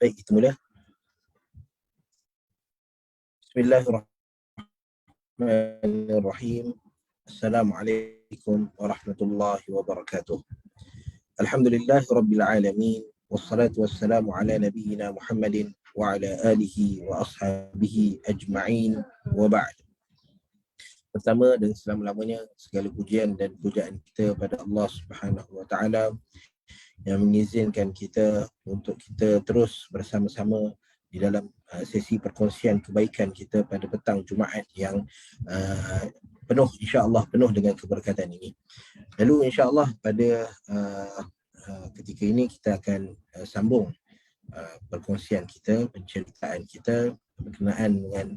Baik, kita mula. Bismillahirrahmanirrahim. Assalamualaikum warahmatullahi wabarakatuh. Alhamdulillah Rabbil Alamin. Wassalatu wassalamu ala nabiyyina Muhammadin wa ala alihi wa ashabihi ajma'in wa ba'd. Pertama dan selama-lamanya segala pujian dan pujaan kita pada Allah Subhanahu wa taala yang mengizinkan kita untuk kita terus bersama-sama di dalam sesi perkongsian kebaikan kita pada petang Jumaat yang penuh, insya-Allah penuh dengan keberkatan ini. Lalu insya-Allah pada ketika ini kita akan sambung perkongsian kita, penceritaan kita berkenaan dengan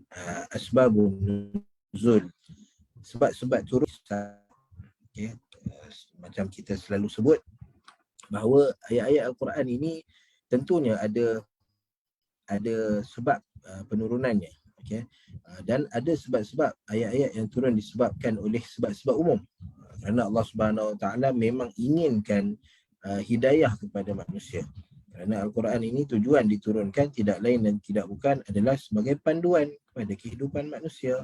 asbabun nuzul, sebab-sebab turun. Okay. Macam kita selalu sebut bahawa ayat-ayat Al-Quran ini tentunya ada sebab penurunannya, okay? Dan ada sebab-sebab ayat-ayat yang turun disebabkan oleh sebab-sebab umum, kerana Allah Subhanahu Wa Taala memang inginkan hidayah kepada manusia. Kerana Al-Quran ini tujuan diturunkan tidak lain dan tidak bukan adalah sebagai panduan kepada kehidupan manusia.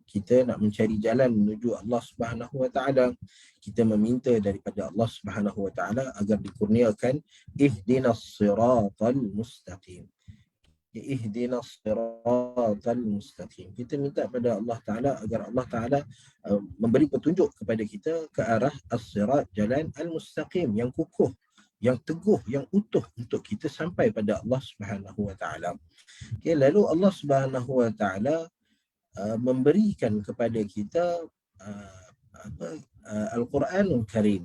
Kita nak mencari jalan menuju Allah Subhanahu Wa Taala. Kita meminta daripada Allah Subhanahu Wa Taala agar dikurniakan ihdinas siratal mustaqim. Ihdinas siratal mustaqim. Kita minta pada Allah Taala agar Allah Taala memberi petunjuk kepada kita ke arah as-sirat, jalan al-mustaqim, yang kukuh, yang teguh, yang utuh untuk kita sampai pada Allah Subhanahu Wa Taala. Okay, lalu Allah Subhanahu Wa Taala memberikan kepada kita Al-Quranul Karim,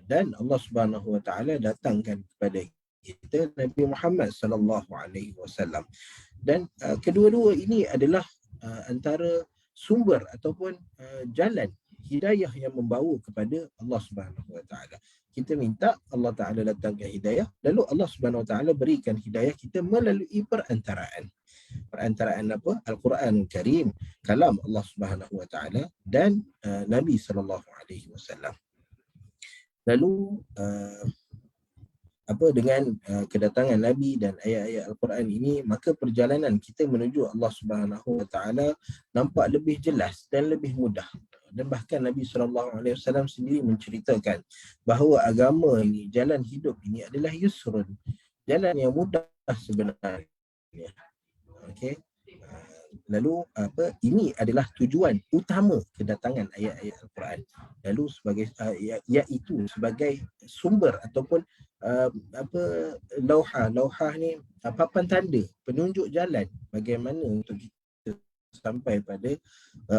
dan Allah Subhanahu Wa Taala datangkan kepada kita Nabi Muhammad sallallahu alaihi wasallam. Dan kedua-dua ini adalah antara sumber ataupun jalan hidayah yang membawa kepada Allah Subhanahu Wa Taala. Kita minta Allah Taala datangkan hidayah, lalu Allah Subhanahu Wa Taala berikan hidayah kita melalui perantaraan apa? Al-Quranul Karim, kalam Allah Subhanahu Wa Taala, dan Nabi sallallahu alaihi wasallam. Lalu dengan kedatangan Nabi dan ayat-ayat Al-Quran ini, maka perjalanan kita menuju Allah Subhanahu Wa Taala nampak lebih jelas dan lebih mudah. Dan bahkan Nabi SAW sendiri menceritakan bahawa agama ini, jalan hidup ini adalah yusrun, jalan yang mudah sebenarnya. Okey. Lalu ini adalah tujuan utama kedatangan ayat-ayat Al-Quran. Lalu sebagai iaitu sebagai sumber ataupun lauhah ni, papan tanda, penunjuk jalan bagaimana untuk kita sampai pada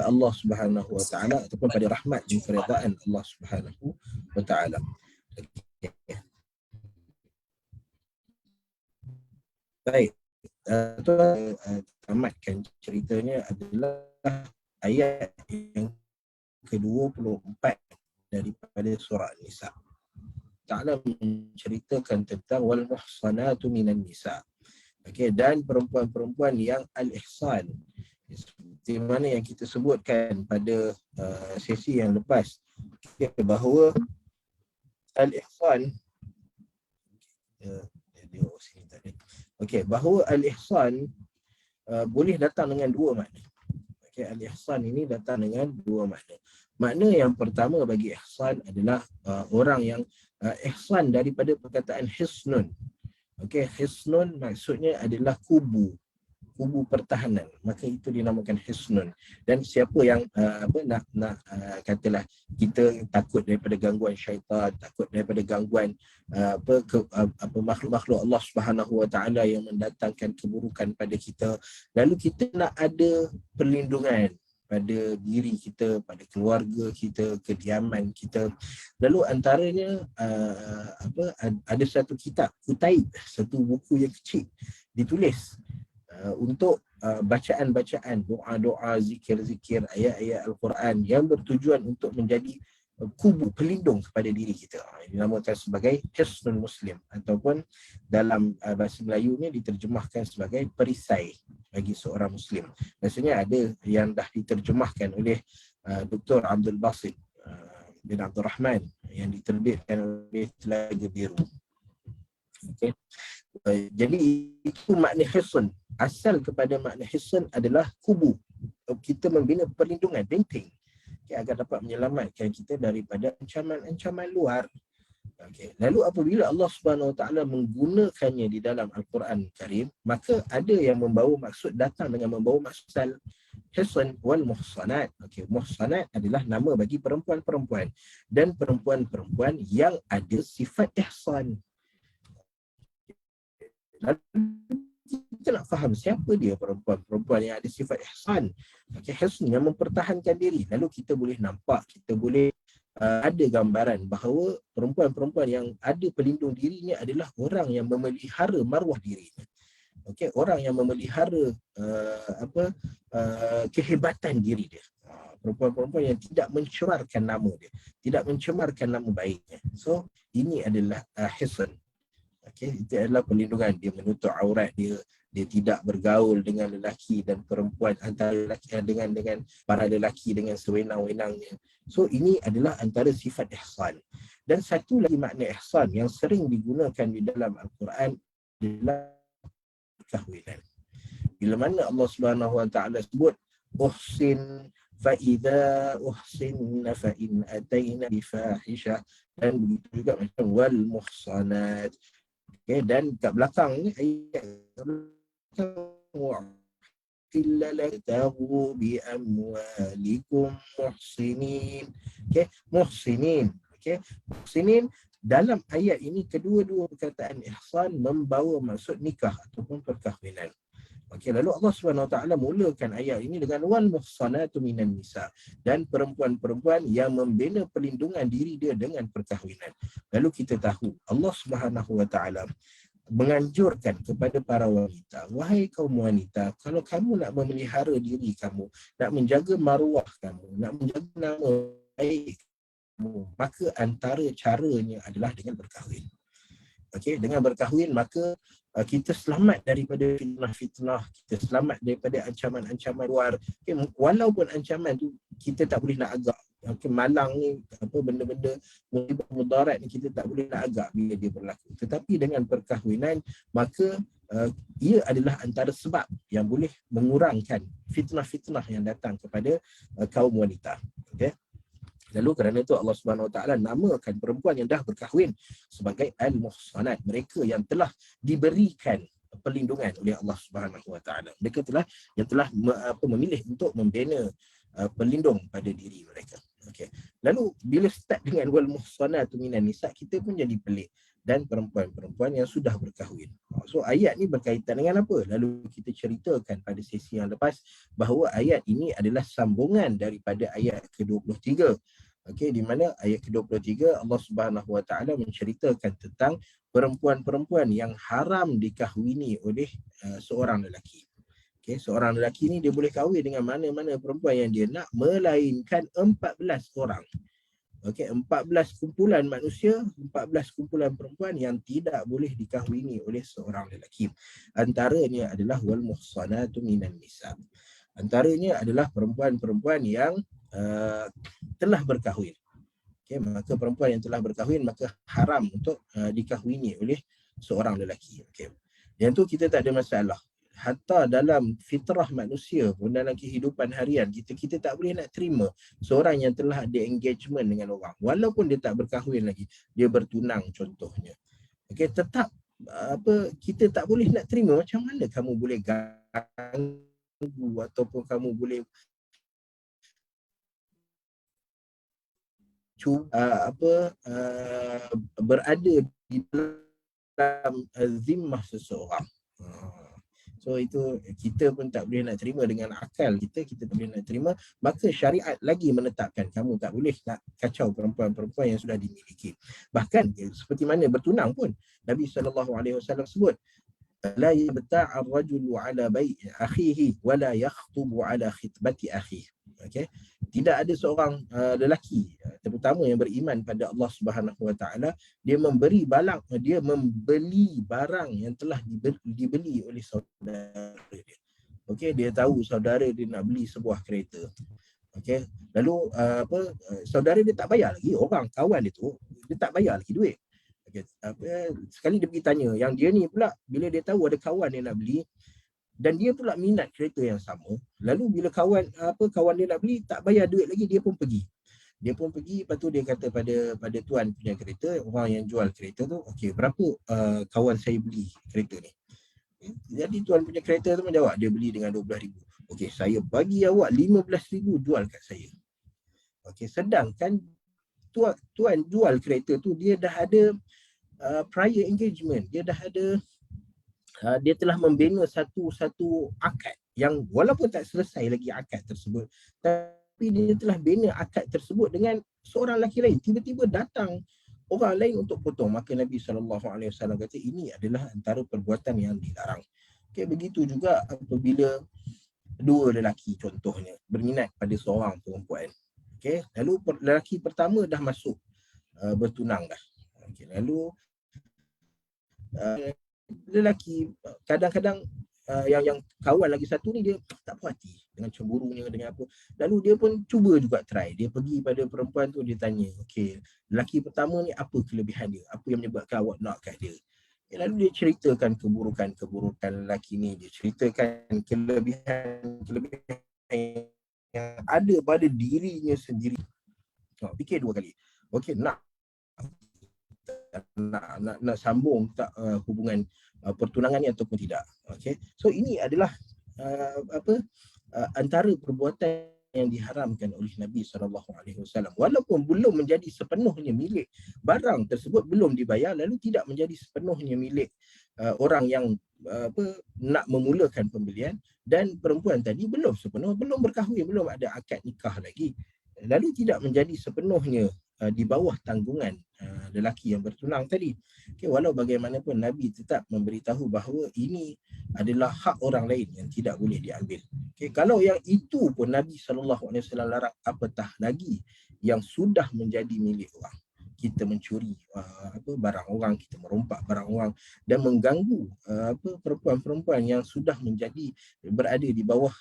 Allah Subhanahu Wa Taala ataupun pada rahmat dan keredaan Allah Subhanahu Wa Taala. Baik. Tamatkan ceritanya adalah ayat yang ke-24 daripada surah An-Nisa. Ta'ala menceritakan tentang wal muhsanatu minan nisa. Okey, dan perempuan-perempuan yang al-ihsan, seperti mana yang kita sebutkan pada sesi yang lepas, bahawa al-ihsan bahawa al-ihsan boleh datang dengan dua makna. Okey, al-ihsan ini datang dengan dua makna. Makna yang pertama bagi ihsan adalah orang yang ihsan daripada perkataan hisnun. Okey, hisnun maksudnya adalah kubu pertahanan, maka itu dinamakan hisnun. Dan siapa yang katalah kita takut daripada gangguan syaitan, takut daripada gangguan makhluk-makhluk Allah Subhanahu Wa Taala yang mendatangkan keburukan pada kita, lalu kita nak ada perlindungan pada diri kita, pada keluarga kita, kediaman kita. Lalu antaranya ada satu kitab, Kutaib, satu buku yang kecil ditulis untuk bacaan-bacaan, doa-doa, zikir-zikir, ayat-ayat Al-Quran yang bertujuan untuk menjadi kubu pelindung kepada diri kita. Dinamakan sebagai Hisnul Muslim, ataupun dalam bahasa Melayunya diterjemahkan sebagai perisai bagi seorang Muslim. Maksudnya ada yang dah diterjemahkan oleh Dr. Abdul Basit bin Abdul Rahman yang diterbitkan oleh Telaga Biru. Okay. Jadi itu makna hisn. Asal kepada makna hisn adalah kubu. Kita membina perlindungan, benteng, agar dapat menyelamatkan kita daripada ancaman-ancaman luar. Lalu apabila Allah Subhanahu Wa Taala menggunakannya di dalam Al-Quran Karim, maka ada yang membawa maksud, datang dengan membawa maksud hisn wal muhsanat. Muhsanat adalah nama bagi perempuan-perempuan dan perempuan-perempuan yang ada sifat ihsan. Lalu kita nak faham siapa dia perempuan-perempuan yang ada sifat ihsan. Hisn yang mempertahankan diri. Lalu kita boleh nampak, kita boleh ada gambaran bahawa perempuan-perempuan yang ada pelindung dirinya adalah orang yang memelihara maruah dirinya. Orang yang memelihara kehebatan diri dia. Perempuan-perempuan yang tidak mencemarkan nama dia, tidak mencemarkan nama baiknya. So ini adalah hisn. Itu adalah perlindungan. Dia menutup aurat dia, dia tidak bergaul dengan lelaki dan perempuan, antara lelaki dengan para lelaki dengan sewenang-wenangnya. So ini adalah antara sifat ihsan. Dan satu lagi makna ihsan yang sering digunakan di dalam Al-Quran adalah perkahwinan. Bila mana Allah Subhanahu Wa Taala sebut uhsin fa idza uhsinna fa in ataina bi fahisha, dan begitu juga macam wal muhsanat. Dan kat belakang ni ayat illa latahu bi amwalikum muhsinin. Muhsinin. Muhsinin dalam ayat ini kedua-dua perkataan ihsan membawa maksud nikah ataupun perkahwinan. Lalu Allah Subhanahu Wa Taala mulakan ayat ini dengan wal muhsanatu minan nisa, dan perempuan-perempuan yang membina perlindungan diri dia dengan perkahwinan. Lalu kita tahu Allah Subhanahu Wa Taala menganjurkan kepada para wanita, wahai kaum wanita, kalau kamu nak memelihara diri kamu, nak menjaga maruah kamu, nak menjaga nama baik kamu, maka antara caranya adalah dengan berkahwin. Dengan berkahwin maka kita selamat daripada fitnah-fitnah, kita selamat daripada ancaman-ancaman luar. Walaupun ancaman tu kita tak boleh nak agak, malang ni, benda-benda mudarat ni kita tak boleh nak agak bila dia berlaku. Tetapi dengan perkahwinan maka ia adalah antara sebab yang boleh mengurangkan fitnah-fitnah yang datang kepada kaum wanita. Lalu kerana itu Allah Subhanahu Wa Taala namakan perempuan yang dah berkahwin sebagai al-muhsanat, mereka yang telah diberikan perlindungan oleh Allah Subhanahu Wa Taala. Mereka yang telah memilih untuk membina pelindung pada diri mereka. Lalu bila start dengan wal muhsanatu minan nisa, kita pun jadi pelik, dan perempuan-perempuan yang sudah berkahwin. So ayat ni berkaitan dengan apa? Lalu kita ceritakan pada sesi yang lepas bahawa ayat ini adalah sambungan daripada ayat ke-23. Di mana ayat ke-23 Allah Subhanahu Wa Taala menceritakan tentang perempuan-perempuan yang haram dikahwini oleh seorang lelaki. Seorang lelaki ni dia boleh kahwin dengan mana-mana perempuan yang dia nak, melainkan 14 orang. 14 kumpulan manusia, 14 kumpulan perempuan yang tidak boleh dikahwini oleh seorang lelaki. Antaranya adalah wal muhsanatu minan nisa. Antaranya adalah perempuan-perempuan yang telah berkahwin. Maka perempuan yang telah berkahwin maka haram untuk dikahwini oleh seorang lelaki. Yang tu kita tak ada masalah. Hatta dalam fitrah manusia pun, dalam kehidupan harian kita tak boleh nak terima seorang yang telah ada engagement dengan orang, walaupun dia tak berkahwin lagi, dia bertunang contohnya. Tetap kita tak boleh nak terima. Macam mana kamu boleh ganggu ataupun kamu boleh berada di dalam zimmah seseorang. So itu kita pun tak boleh nak terima dengan akal kita tak boleh nak terima. Maka syariat lagi menetapkan kamu tak boleh nak kacau perempuan-perempuan yang sudah dimiliki. Bahkan seperti mana bertunang pun, Nabi SAW sebut, la yabta'a ar-rajulu 'ala bai'i akhihi wa la yakhtubu 'ala khitbati akhihi. Tidak ada seorang lelaki terutama yang beriman pada Allah Subhanahu Wa Taala, dia membeli barang yang telah dibeli oleh saudara dia. Dia tahu saudara dia nak beli sebuah kereta. Lalu saudara dia tak bayar lagi, orang kawan dia tu dia tak bayar lagi duit. Sekali dia pergi tanya, yang dia ni pula bila dia tahu ada kawan dia nak beli dan dia pula minat kereta yang sama, lalu bila kawan dia nak beli tak bayar duit lagi, dia pun pergi. Lepas tu dia kata pada tuan punya kereta, orang yang jual kereta tu, okey, berapa kawan saya beli kereta ni? Jadi tuan punya kereta tu menjawab, dia beli dengan 12,000. Okey, saya bagi awak 15,000 jual kat saya. Okey, sedangkan tuan jual kereta tu dia dah ada prior engagement, dia dah ada dia telah membina satu akad yang walaupun tak selesai lagi akad tersebut, tapi dia telah bina akad tersebut dengan seorang lelaki lain. Tiba-tiba datang orang lain untuk potong. Maka Nabi SAW kata ini adalah antara perbuatan yang dilarang. Okay, begitu juga apabila dua lelaki contohnya berminat pada seorang perempuan. Okay, lalu lelaki pertama dah masuk bertunang dah. Okay, lalu lelaki kadang-kadang yang kawan lagi satu ni dia tak puas hati dengan cemburunya, dengan apa. Lalu dia pun cuba juga try. Dia pergi pada perempuan tu, dia tanya, okey, lelaki pertama ni apa kelebihan dia? Apa yang menyebabkan awak nak kat dia? Lalu dia ceritakan keburukan lelaki ni. Dia ceritakan kelebihan yang ada pada dirinya sendiri. Fikir dua kali. Okey, nak sambung tak hubungan pertunangan ni ataupun tidak. Okay. So ini adalah antara perbuatan yang diharamkan oleh Nabi SAW. Walaupun belum menjadi sepenuhnya milik, barang tersebut belum dibayar, lalu tidak menjadi sepenuhnya milik orang yang nak memulakan pembelian, dan perempuan tadi belum berkahwin, belum ada akad nikah lagi, lalu tidak menjadi sepenuhnya di bawah tanggungan lelaki yang bertunang tadi. Okay, walau bagaimanapun Nabi tetap memberitahu bahawa ini adalah hak orang lain yang tidak boleh diambil. Okay, kalau yang itu pun Nabi SAW larang, apatah lagi yang sudah menjadi milik orang. Kita mencuri barang orang, kita merompak barang orang dan mengganggu perempuan-perempuan yang sudah berada di bawah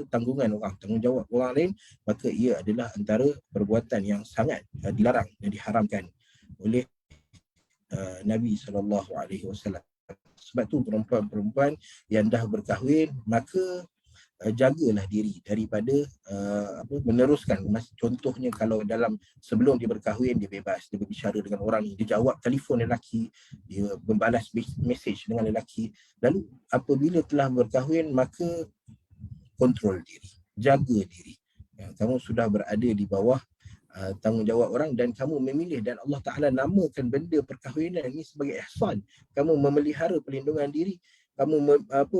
tanggungan orang, tanggungjawab orang lain, maka ia adalah antara perbuatan yang sangat dilarang dan diharamkan oleh Nabi SAW. Sebab tu perempuan-perempuan yang dah berkahwin, maka jagalah diri daripada meneruskan. Contohnya kalau sebelum dia berkahwin, dia bebas, dia berbicara dengan orang ni, dia jawab telefon lelaki, dia membalas mesej dengan lelaki. Lalu apabila telah berkahwin, maka kontrol diri, jaga diri. Kamu sudah berada di bawah tanggungjawab orang dan kamu memilih, dan Allah Ta'ala namakan benda perkahwinan ini sebagai ihsan. Kamu memelihara pelindungan diri, kamu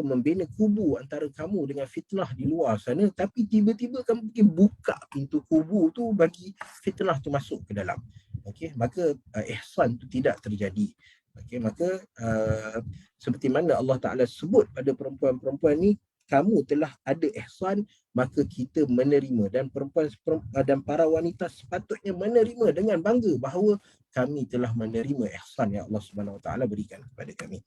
membina kubu antara kamu dengan fitnah di luar sana, tapi tiba-tiba kamu pergi buka pintu kubu tu bagi fitnah tu masuk ke dalam. Okey, maka ihsan tu tidak terjadi. Okey, maka seperti mana Allah Ta'ala sebut pada perempuan-perempuan ni, kamu telah ada ihsan, maka kita menerima, dan perempuan dan para wanita sepatutnya menerima dengan bangga bahawa kami telah menerima ihsan yang Allah Subhanahu Wa Taala berikan kepada kami.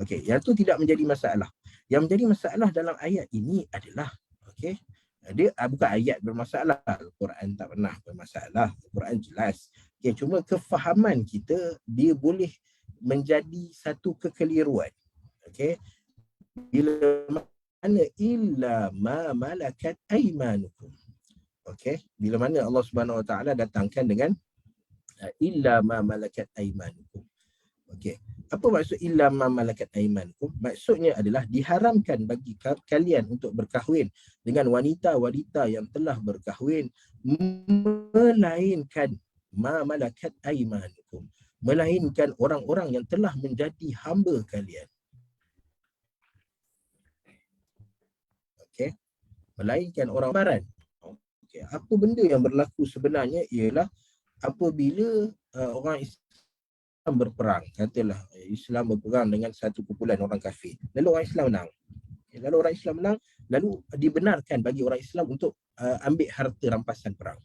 Okey, yang tu tidak menjadi masalah. Yang menjadi masalah dalam ayat ini adalah, okey, dia bukan ayat bermasalah, Al-Quran tak pernah bermasalah, Al-Quran jelas. Okey, cuma kefahaman kita dia boleh menjadi satu kekeliruan. Okey, bila mana illa ma malakat aymanukum. Okey, bila mana Allah Subhanahu Wa Taala datangkan dengan illa ma malakat aymanukum. Okey, apa maksud illa ma malakat aymanukum? Maksudnya adalah diharamkan bagi kalian untuk berkahwin dengan wanita-wanita yang telah berkahwin, melainkan ma malakat aymanukum, melainkan orang-orang yang telah menjadi hamba kalian. Okay. Melainkan orang barat. Okay. Apa benda yang berlaku sebenarnya ialah apabila orang Islam berperang, katalah Islam berperang dengan satu kumpulan orang kafir, lalu orang Islam menang. Okay. Lalu orang Islam menang, lalu dibenarkan bagi orang Islam untuk ambil harta rampasan perang.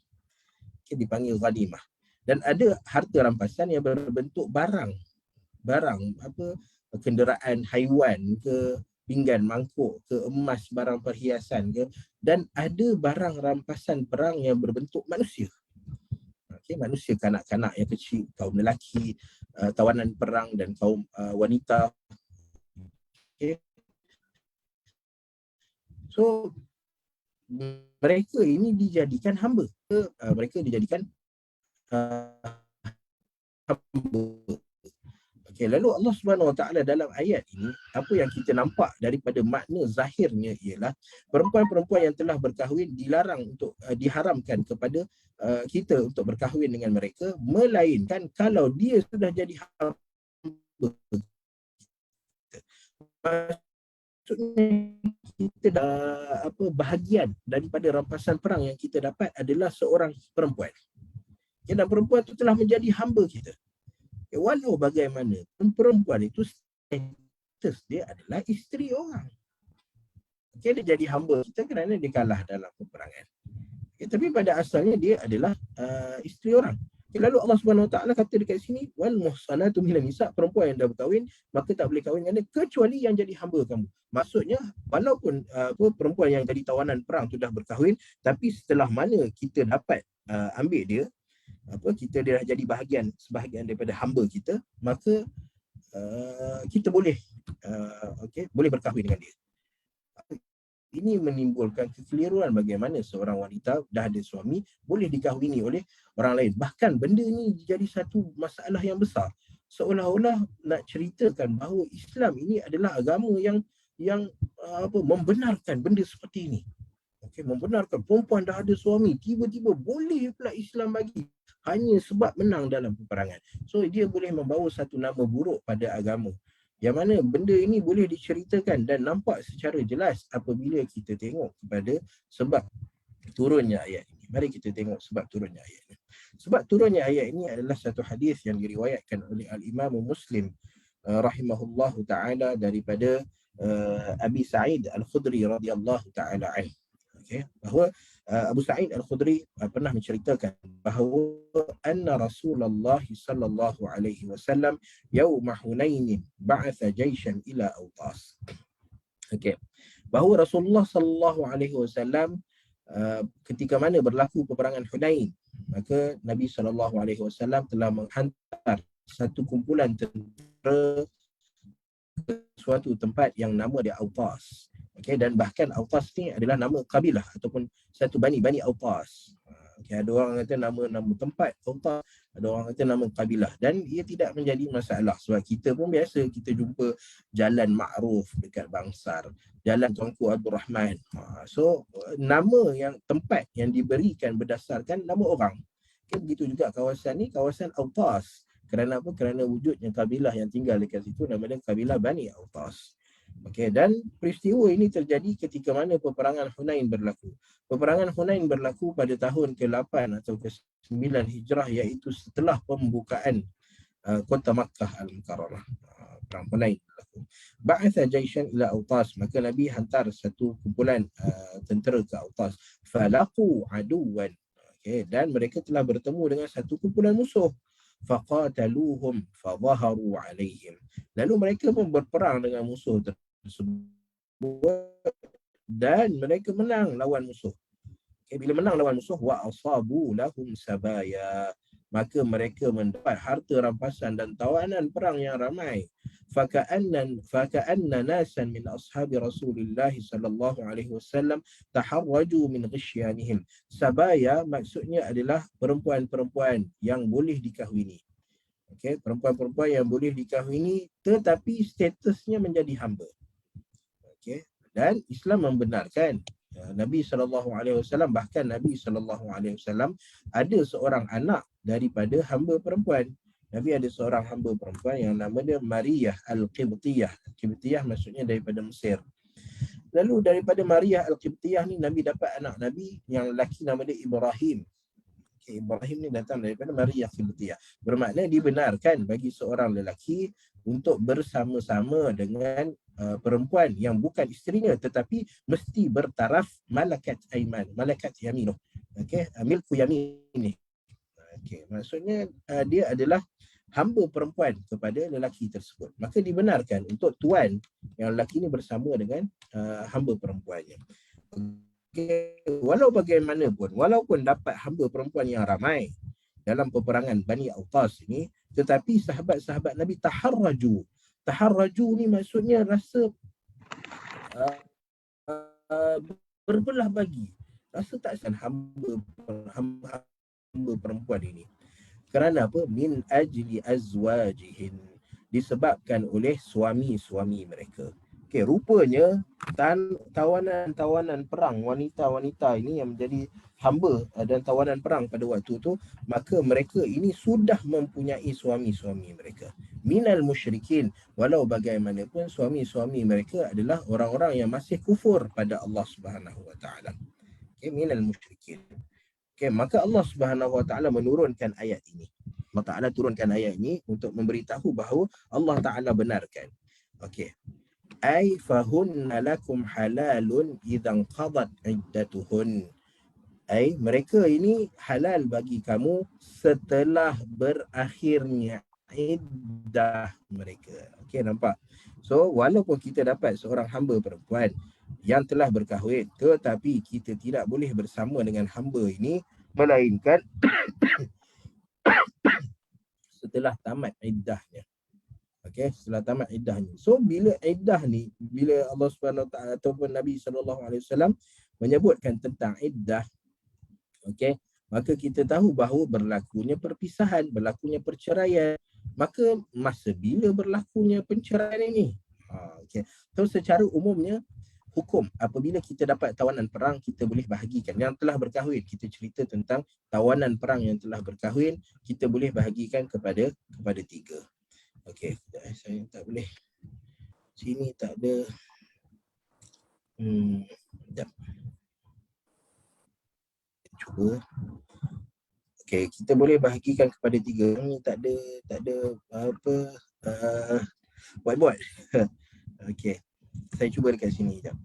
Okay. Dipanggil ghanimah. Dan ada harta rampasan yang berbentuk barang, kenderaan haiwan ke, pinggan, mangkuk ke, emas, barang perhiasan ke, dan ada barang rampasan perang yang berbentuk manusia. manusia kanak-kanak yang kecil, kaum lelaki, tawanan perang dan kaum wanita. Okay. So mereka ini dijadikan hamba, mereka dijadikan hamba. Okay, lalu Allah Subhanahu Wa Taala dalam ayat ini, apa yang kita nampak daripada makna zahirnya ialah perempuan-perempuan yang telah berkahwin dilarang untuk diharamkan kepada kita untuk berkahwin dengan mereka, melainkan kalau dia sudah jadi hamba. Maksudnya kita bahagian daripada rampasan perang yang kita dapat adalah seorang perempuan. Dan perempuan itu telah menjadi hamba kita. Walau bagaimana, perempuan itu status dia adalah isteri orang. Dia jadi hamba kita kerana dia kalah dalam peperangan. Tapi pada asalnya dia adalah isteri orang. Lalu Allah Subhanahu Wa Taala kata dekat sini, wal muhsanatu minan nisa, perempuan yang dah berkahwin maka tak boleh kahwin dengan dia kecuali yang jadi hamba kamu. Maksudnya walaupun perempuan yang jadi tawanan perang tu dah berkahwin, tapi setelah mana kita dapat ambil dia, kita dah jadi sebahagian daripada hamba kita, maka kita boleh boleh berkahwin dengan dia. Ini menimbulkan kekeliruan bagaimana seorang wanita dah ada suami boleh dikahwini oleh orang lain. Bahkan benda ini jadi satu masalah yang besar. Seolah-olah nak ceritakan bahawa Islam ini adalah agama yang membenarkan benda seperti ini. Membenarkan perempuan dah ada suami, tiba-tiba boleh pula Islam bagi hanya sebab menang dalam peperangan. So dia boleh membawa satu nama buruk pada agama. Yang mana benda ini boleh diceritakan dan nampak secara jelas apabila kita tengok kepada sebab turunnya ayat ini. Mari kita tengok sebab turunnya ayat ini. Sebab turunnya ayat ini adalah satu hadis yang diriwayatkan oleh Al-Imam Muslim rahimahullahu ta'ala daripada Abi Sa'id Al-Khudri radhiyallahu ta'ala anhu. Bahawa Abu Sa'id Al-Khudri pernah menceritakan bahawa anna Rasulullah sallallahu alaihi wasallam yauma Hunain ba'atha jaishan ila Autas. Bahawa Rasulullah sallallahu alaihi wasallam ketika mana berlaku peperangan Hunain, maka Nabi sallallahu alaihi wasallam telah menghantar satu kumpulan tentera ke suatu tempat yang nama dia Autas. Dan bahkan Autas ni adalah nama kabilah ataupun satu bani Autas. Ada orang kata nama tempat Autas, ada orang kata nama kabilah, dan ia tidak menjadi masalah sebab kita pun biasa kita jumpa jalan Ma'ruf dekat Bangsar, jalan Tuanku Abdul Rahman. So nama yang tempat yang diberikan berdasarkan nama orang. Begitu juga kawasan ni, kawasan Autas. Kerana apa? Kerana wujudnya kabilah yang tinggal dekat situ, nama dia kabilah Bani Autas. Dan peristiwa ini terjadi ketika mana peperangan Hunain berlaku. Peperangan Hunain berlaku pada tahun ke-8 atau ke-9 Hijrah, iaitu setelah pembukaan kota Makkah Al-Mukarramah. Perang Hunain berlaku. Ba'atha jaishan ila Autas, maka Nabi hantar satu kumpulan tentera ke Autas. Falaqu aduwan. Dan mereka telah bertemu dengan satu kumpulan musuh. Faqataluhum fadhaharu alaihim. Lalu mereka pun berperang dengan musuh tersebut dan mereka menang lawan musuh. Bila menang lawan musuh, wa asabu lahum sabaya, maka mereka mendapat harta rampasan dan tawanan perang yang ramai. Faka'anna nasan min ashabi Rasulullah sallallahu alaihi wasallam taharraju min ghishyanihim. Sabaya maksudnya adalah perempuan-perempuan yang boleh dikahwini. Perempuan-perempuan yang boleh dikahwini tetapi statusnya menjadi hamba. Dan Islam membenarkan. Nabi SAW, bahkan Nabi SAW ada seorang anak daripada hamba perempuan. Nabi ada seorang hamba perempuan yang nama dia Maryah Al-Qibtiyah. Qibtiyah maksudnya daripada Mesir. Lalu daripada Maryah Al-Qibtiyah ni Nabi dapat anak Nabi yang lelaki nama dia Ibrahim. Ibrahim ni datang daripada Maryah Qibtiyah. Bermakna dibenarkan bagi seorang lelaki untuk bersama-sama dengan perempuan yang bukan isterinya tetapi mesti bertaraf malakat aiman, malakat yaminuh. Milku yaminih. Maksudnya dia adalah hamba perempuan kepada lelaki tersebut. Maka dibenarkan untuk tuan yang lelaki ini bersama dengan hamba perempuannya. Walau bagaimanapun, walaupun dapat hamba perempuan yang ramai, dalam peperangan Bani Autas ini, tetapi sahabat-sahabat Nabi taharraju. Taharraju ni maksudnya rasa uh, berbelah bagi. Rasa tak san hamba perempuan ini. Kerana apa? Min ajli azwajihin. Disebabkan oleh suami-suami mereka. Okey, rupanya tawanan-tawanan perang wanita-wanita ini yang menjadi hamba dan tawanan perang pada waktu itu, maka mereka ini sudah mempunyai suami-suami mereka. Minal musyrikin, walau bagaimanapun suami-suami mereka adalah orang-orang yang masih kufur pada Allah Subhanahu wa taala. Okey, minal musyrikin. Okey, maka Allah Subhanahu wa taala menurunkan ayat ini. Allah Taala turunkan ayat ini untuk memberitahu bahawa Allah Taala benarkan. Okey. Ai fahunna lakum halalun idzan qadat iddatuhun. Ai mereka ini halal bagi kamu setelah berakhirnya iddah mereka. Okey, nampak? So, walaupun kita dapat seorang hamba perempuan yang telah berkahwin, tetapi kita tidak boleh bersama dengan hamba ini melainkan setelah tamat iddahnya. Okey, setelah tamat iddahnya. So bila iddah ni, bila Allah Subhanahu taala ataupun Nabi sallallahu alaihi wasallam menyebutkan tentang iddah, okey, maka kita tahu bahawa berlakunya perpisahan, berlakunya perceraian. Maka masa bila berlakunya perceraian ini? Okey. So secara umumnya hukum apabila kita dapat tawanan perang, kita boleh bahagikan. Yang telah berkahwin, kita cerita tentang tawanan perang yang telah berkahwin, kita boleh bahagikan kepada tiga. Okey, saya tak boleh. Sini tak ada. Sekejap. Cuba. Okey, kita boleh bahagikan kepada tiga. Ni tak ada apa whiteboard. Okey. Saya cuba dekat sini sekejap.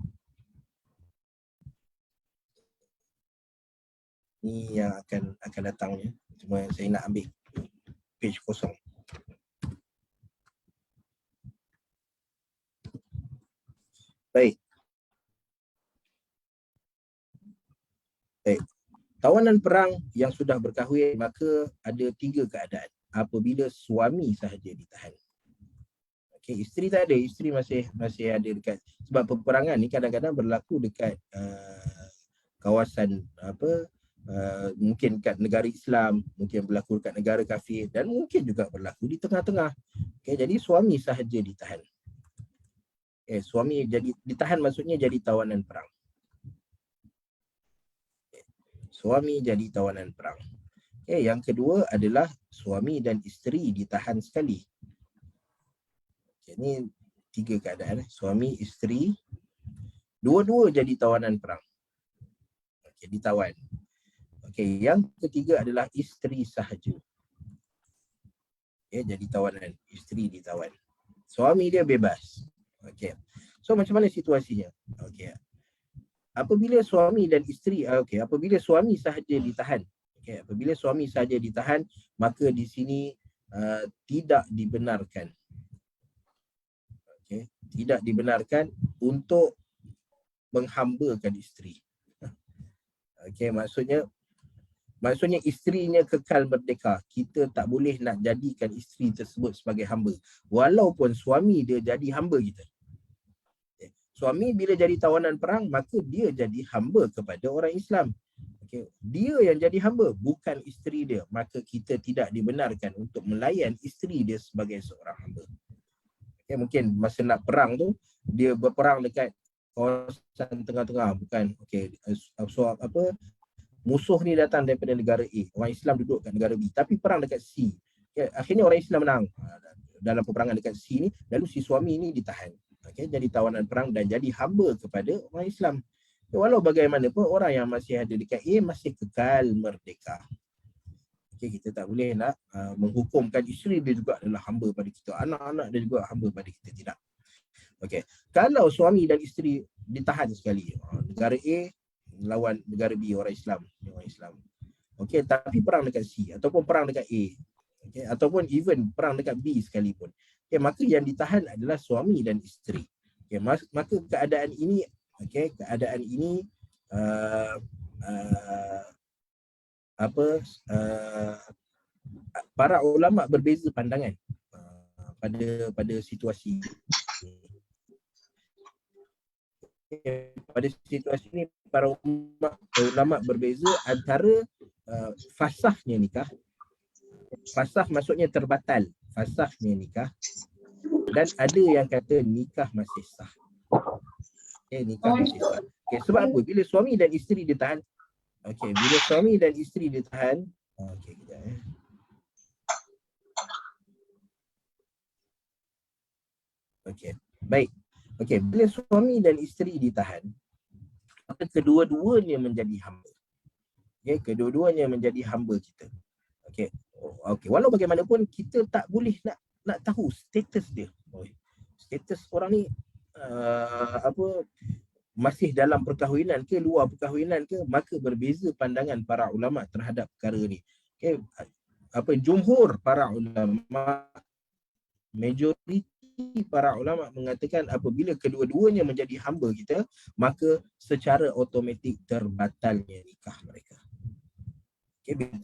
Ni yang akan datangnya. Cuma saya nak ambil page kosong. Baik. Tawanan perang yang sudah berkahwin, maka ada tiga keadaan. Apabila suami sahaja ditahan. Okey, isteri tak ada, isteri masih ada dekat, sebab peperangan ni kadang-kadang berlaku dekat kawasan mungkin kat negara Islam, mungkin berlaku dekat negara kafir, dan mungkin juga berlaku di tengah-tengah. Okey, jadi suami sahaja ditahan. Suami jadi ditahan maksudnya jadi tawanan perang. Suami jadi tawanan perang. Yang kedua adalah suami dan isteri ditahan sekali. Ini tiga keadaan. Suami, isteri, dua-dua jadi tawanan perang. Ditawan. Yang ketiga adalah isteri sahaja. Jadi tawanan, isteri ditawan. Suami dia bebas. So macam mana situasinya? Apabila suami dan isteri, apabila suami sahaja ditahan, apabila suami sahaja ditahan, maka di sini tidak dibenarkan. Tidak dibenarkan untuk menghambakan isteri. Maksudnya isterinya kekal merdeka. Kita tak boleh nak jadikan isteri tersebut sebagai hamba, walaupun suami dia jadi hamba kita. Suami bila jadi tawanan perang, maka dia jadi hamba kepada orang Islam. Dia yang jadi hamba, bukan isteri dia. Maka kita tidak dibenarkan untuk melayan isteri dia sebagai seorang hamba. Mungkin masa nak perang tu, dia berperang dekat kawasan tengah-tengah, bukan. Musuh ni datang daripada negara A, orang Islam duduk kat negara B, tapi perang dekat C. Akhirnya orang Islam menang dalam peperangan dekat C ni, lalu si suami ni ditahan. Jadi tawanan perang dan jadi hamba kepada orang Islam. Walau bagaimanapun orang yang masih ada dekat A masih kekal merdeka. Kita tak boleh nak menghukumkan isteri dia juga adalah hamba pada kita, anak-anak dia juga hamba pada kita, tidak. Kalau suami dan isteri ditahan sekali, negara A lawan negara B, orang Islam. Tapi perang dekat C ataupun perang dekat A, ataupun even perang dekat B sekalipun, maka yang ditahan adalah suami dan isteri. Maka keadaan ini para ulama berbeza pandangan pada situasi ini. Pada situasi ini para ulama berbeza antara fasahnya nikah. Fasah maksudnya terbatal, fasahnya nikah, dan ada yang kata nikah masih sah. Nikah masih sah. Sebab apa? Bila suami dan isteri ditahan. Bila suami dan isteri ditahan. Kejap baik. Bila suami dan isteri ditahan, maka kedua-duanya menjadi hamba. Kedua-duanya menjadi hamba kita. Walau bagaimanapun kita tak boleh nak tahu status dia. Status orang ni masih dalam perkahwinan ke, luar perkahwinan ke, maka berbeza pandangan para ulama terhadap perkara ni. Jumhur para ulama, majoriti para ulama mengatakan apabila kedua-duanya menjadi hamba kita, maka secara automatik terbatalnya nikah mereka.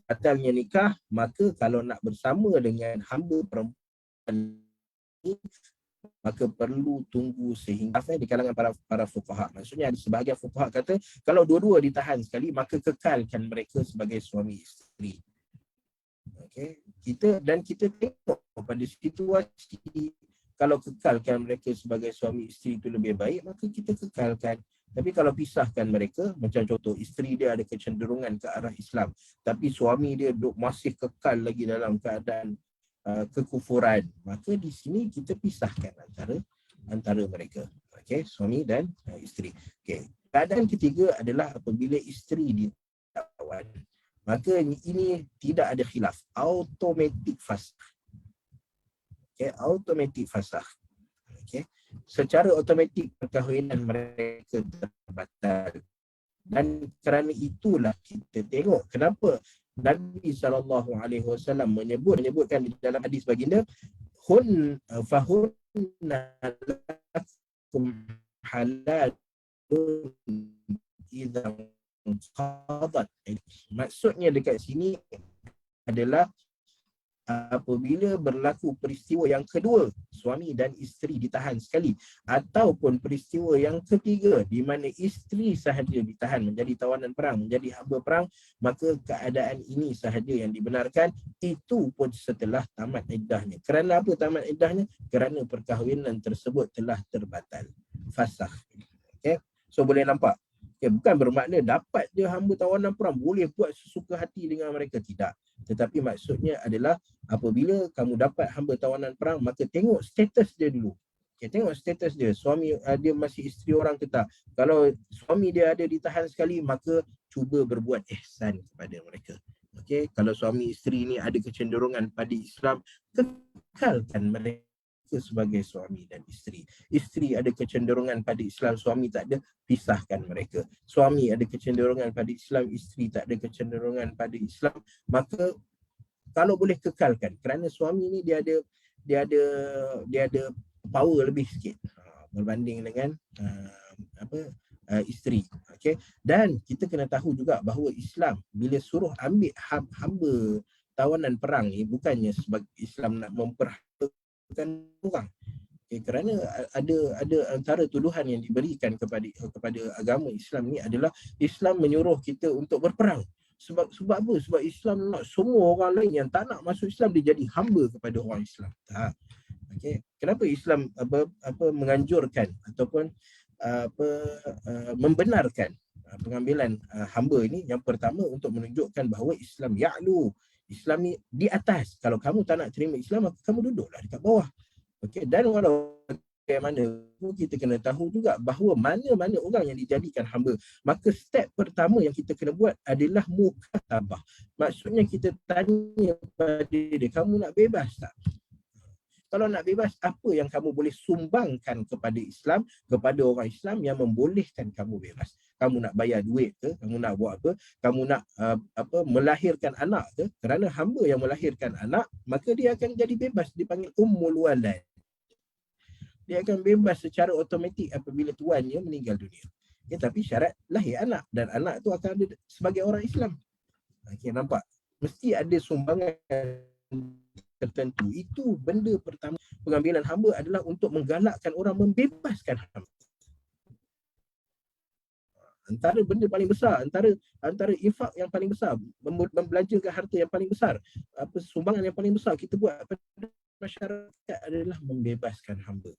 Batalnya nikah, maka kalau nak bersama dengan hamba perempuan ini, maka perlu tunggu sehingga di kalangan para fuqaha. Maksudnya ada sebahagian fuqaha kata kalau dua-dua ditahan sekali, maka kekalkan mereka sebagai suami isteri. Kita tengok pada situasi, kalau kekalkan mereka sebagai suami isteri itu lebih baik, maka kita kekalkan. Tapi kalau pisahkan mereka, macam contoh isteri dia ada kecenderungan ke arah Islam, tapi suami dia masih kekal lagi dalam keadaan kekufuran, maka di sini kita pisahkan antara mereka. Suami dan isteri. Keadaan ketiga adalah apabila isteri ditawan, maka ini tidak ada khilaf, automatik fasakh. Automatik fasakh. Secara automatik perkahwinan mereka terbatal. Dan kerana itulah kita tengok kenapa Nabi SAW menyebutkan di dalam hadis baginda, fahunna lakum halalun idza qadat. Maksudnya dekat sini adalah apabila berlaku peristiwa yang kedua, suami dan isteri ditahan sekali, ataupun peristiwa yang ketiga di mana isteri sahaja ditahan menjadi tawanan perang, menjadi hamba perang, maka keadaan ini sahaja yang dibenarkan, itu pun setelah tamat iddahnya. Kerana apa tamat iddahnya? Kerana perkahwinan tersebut telah terbatal, fasakh. So boleh nampak, bukan bermakna dapat dia hamba tawanan perang boleh buat sesuka hati dengan mereka, tidak. Tetapi maksudnya adalah apabila kamu dapat hamba tawanan perang, maka tengok status dia dulu. Tengok status dia, suami dia masih isteri orang ke tak. Kalau suami dia ada ditahan sekali, maka cuba berbuat ihsan kepada mereka. Kalau suami isteri ni ada kecenderungan pada Islam, kekalkan mereka sebagai suami dan isteri. Isteri ada kecenderungan pada Islam, suami tak ada, pisahkan mereka. Suami ada kecenderungan pada Islam, isteri tak ada kecenderungan pada Islam, maka kalau boleh kekalkan, kerana suami ni dia ada power lebih sikit berbanding dengan isteri. Dan kita kena tahu juga bahawa Islam bila suruh ambil hamba tawanan perang ni, bukannya sebab Islam nak memperhatikan orang. Kerana ada antara tuduhan yang diberikan kepada agama Islam ni adalah Islam menyuruh kita untuk berperang. Sebab apa? Sebab Islam nak semua orang lain yang tak nak masuk Islam dia jadi hamba kepada orang Islam. Kenapa Islam menganjurkan ataupun membenarkan pengambilan hamba ini? Yang pertama, untuk menunjukkan bahawa Islam ya'lu, Islam ni di atas. Kalau kamu tak nak terima Islam, maka kamu duduklah dekat bawah. Dan walau bagaimana kita kena tahu juga bahawa mana-mana orang yang dijadikan hamba, maka step pertama yang kita kena buat adalah mukatabah. Maksudnya kita tanya pada dia, kamu nak bebas tak? Kalau nak bebas, apa yang kamu boleh sumbangkan kepada Islam, kepada orang Islam yang membolehkan kamu bebas? Kamu nak bayar duit ke? Kamu nak buat apa? Kamu nak melahirkan anak ke? Kerana hamba yang melahirkan anak, maka dia akan jadi bebas, dipanggil ummul walad. Dia akan bebas secara automatik apabila tuannya meninggal dunia. Tapi syarat lahir anak, dan anak tu akan ada sebagai orang Islam. Nampak? mesti ada sumbangan tertentu. Itu benda pertama. Pengambilan hamba adalah untuk menggalakkan orang membebaskan hamba. Antara benda paling besar, antara infak yang paling besar, membelanjakan harta yang paling besar, apa sumbangan yang paling besar kita buat pada masyarakat adalah membebaskan hamba.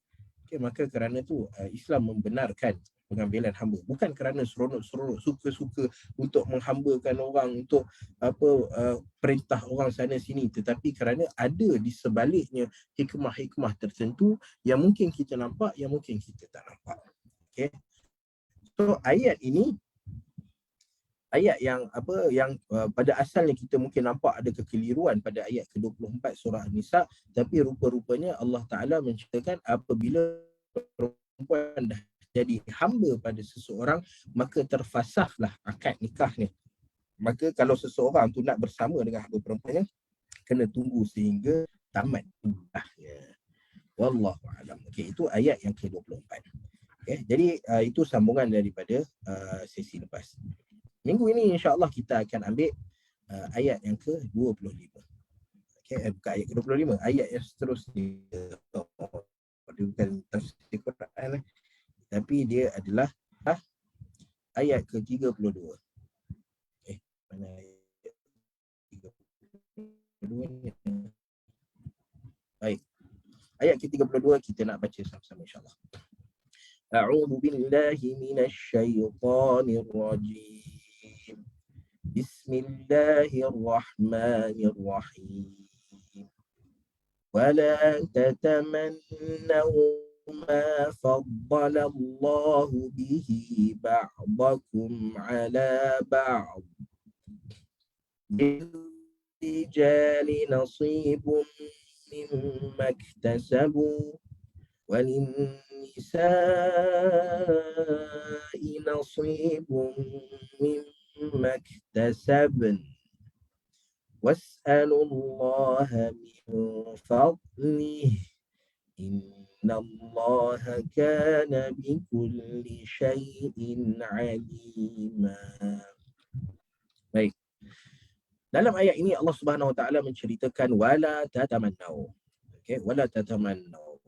Okay, maka kerana itu Islam membenarkan pengambilan hamba, bukan kerana seronok-seronok, suka-suka untuk menghambakan orang, untuk perintah orang sana sini, tetapi kerana ada di sebaliknya hikmah-hikmah tertentu yang mungkin kita nampak, yang mungkin kita tak nampak. Okay. So ayat ini, ayat yang pada asalnya kita mungkin nampak ada kekeliruan pada ayat ke-24 surah An-Nisa, tapi rupa-rupanya Allah Ta'ala menceritakan apabila perempuan dah jadi hamba pada seseorang, maka terfasahlah akad nikahnya. Maka kalau seseorang tu nak bersama dengan hamba perempuannya, kena tunggu sehingga tamat nikahnya. Wallahu a'lam. Okey, itu ayat yang ke-24. Okay, jadi itu sambungan daripada sesi lepas. Minggu ini insya-Allah kita akan ambil ayat yang ke-25. Okay, bukan ayat ke-25, ayat yang seterusnya. Dia bukan tafsir Quran, tapi dia adalah ayat ke-32. Mana ayat 32 ni? Baik. Ayat ke-32 kita nak baca sama-sama insya-Allah. A'udzu billahi minasy syaithanir rajim. Bismillahirrahmanirrahim. ولا تتمنوا ما فضل الله به بعضكم على بعض للرجال نصيب مما اكتسبوا وللنساء نصيب مما اكتسبن واسألوا الله من فضله إن الله كان بكل شيء عليما. Baik. Dalam ayat ini Allah Subhanahu Wa Taala menceritakan wala tatamannau. Okey, wala tatamannau.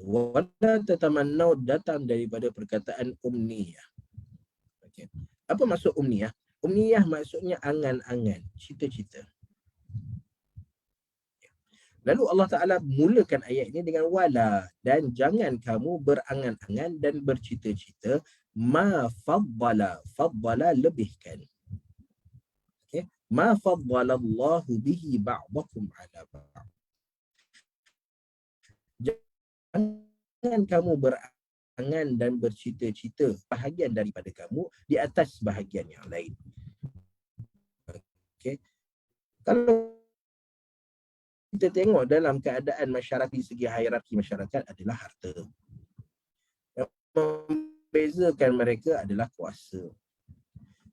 Wala tatamannau datang daripada perkataan umniyah. Okey. Apa maksud umniyah? Umniyah maksudnya angan-angan, cita-cita. Lalu Allah Ta'ala mulakan ayat ini dengan wala, dan jangan kamu berangan-angan dan bercita-cita ma faddala. Faddala lebihkan. Okay. Ma faddala Allahu bihi ba'dakum ala ba'd. Jangan kamu berangan dan bercita-cita bahagian daripada kamu di atas bahagian yang lain. Okay. Kalau kita tengok dalam keadaan masyarakat, di segi hierarki masyarakat adalah harta. Yang membezakan mereka adalah kuasa.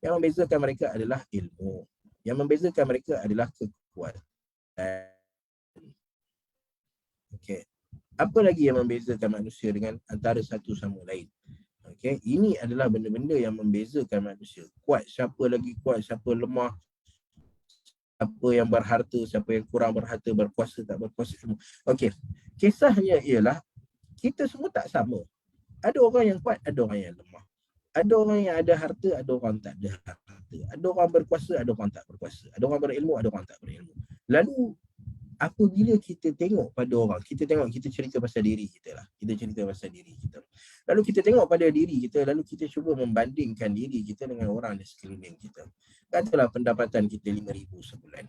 Yang membezakan mereka adalah ilmu. Yang membezakan mereka adalah kekuatan. Okay. Apa lagi yang membezakan manusia dengan antara satu sama lain? Okay. Ini adalah benda-benda yang membezakan manusia. Kuat, siapa lagi kuat, siapa lemah, siapa yang berharta, siapa yang kurang berharta, berkuasa, tak berkuasa, semua. Okey. Kisahnya ialah kita semua tak sama. Ada orang yang kuat, ada orang yang lemah. Ada orang yang ada harta, ada orang tak ada harta. Ada orang berkuasa, ada orang tak berkuasa. Ada orang berilmu, ada orang tak berilmu. Lalu apabila kita tengok pada orang, kita cerita pasal diri kita lah. Kita cerita pasal diri kita. Lalu kita tengok pada diri kita, lalu kita cuba membandingkan diri kita dengan orang di sekeliling kita. Katalah pendapatan kita 5,000 sebulan.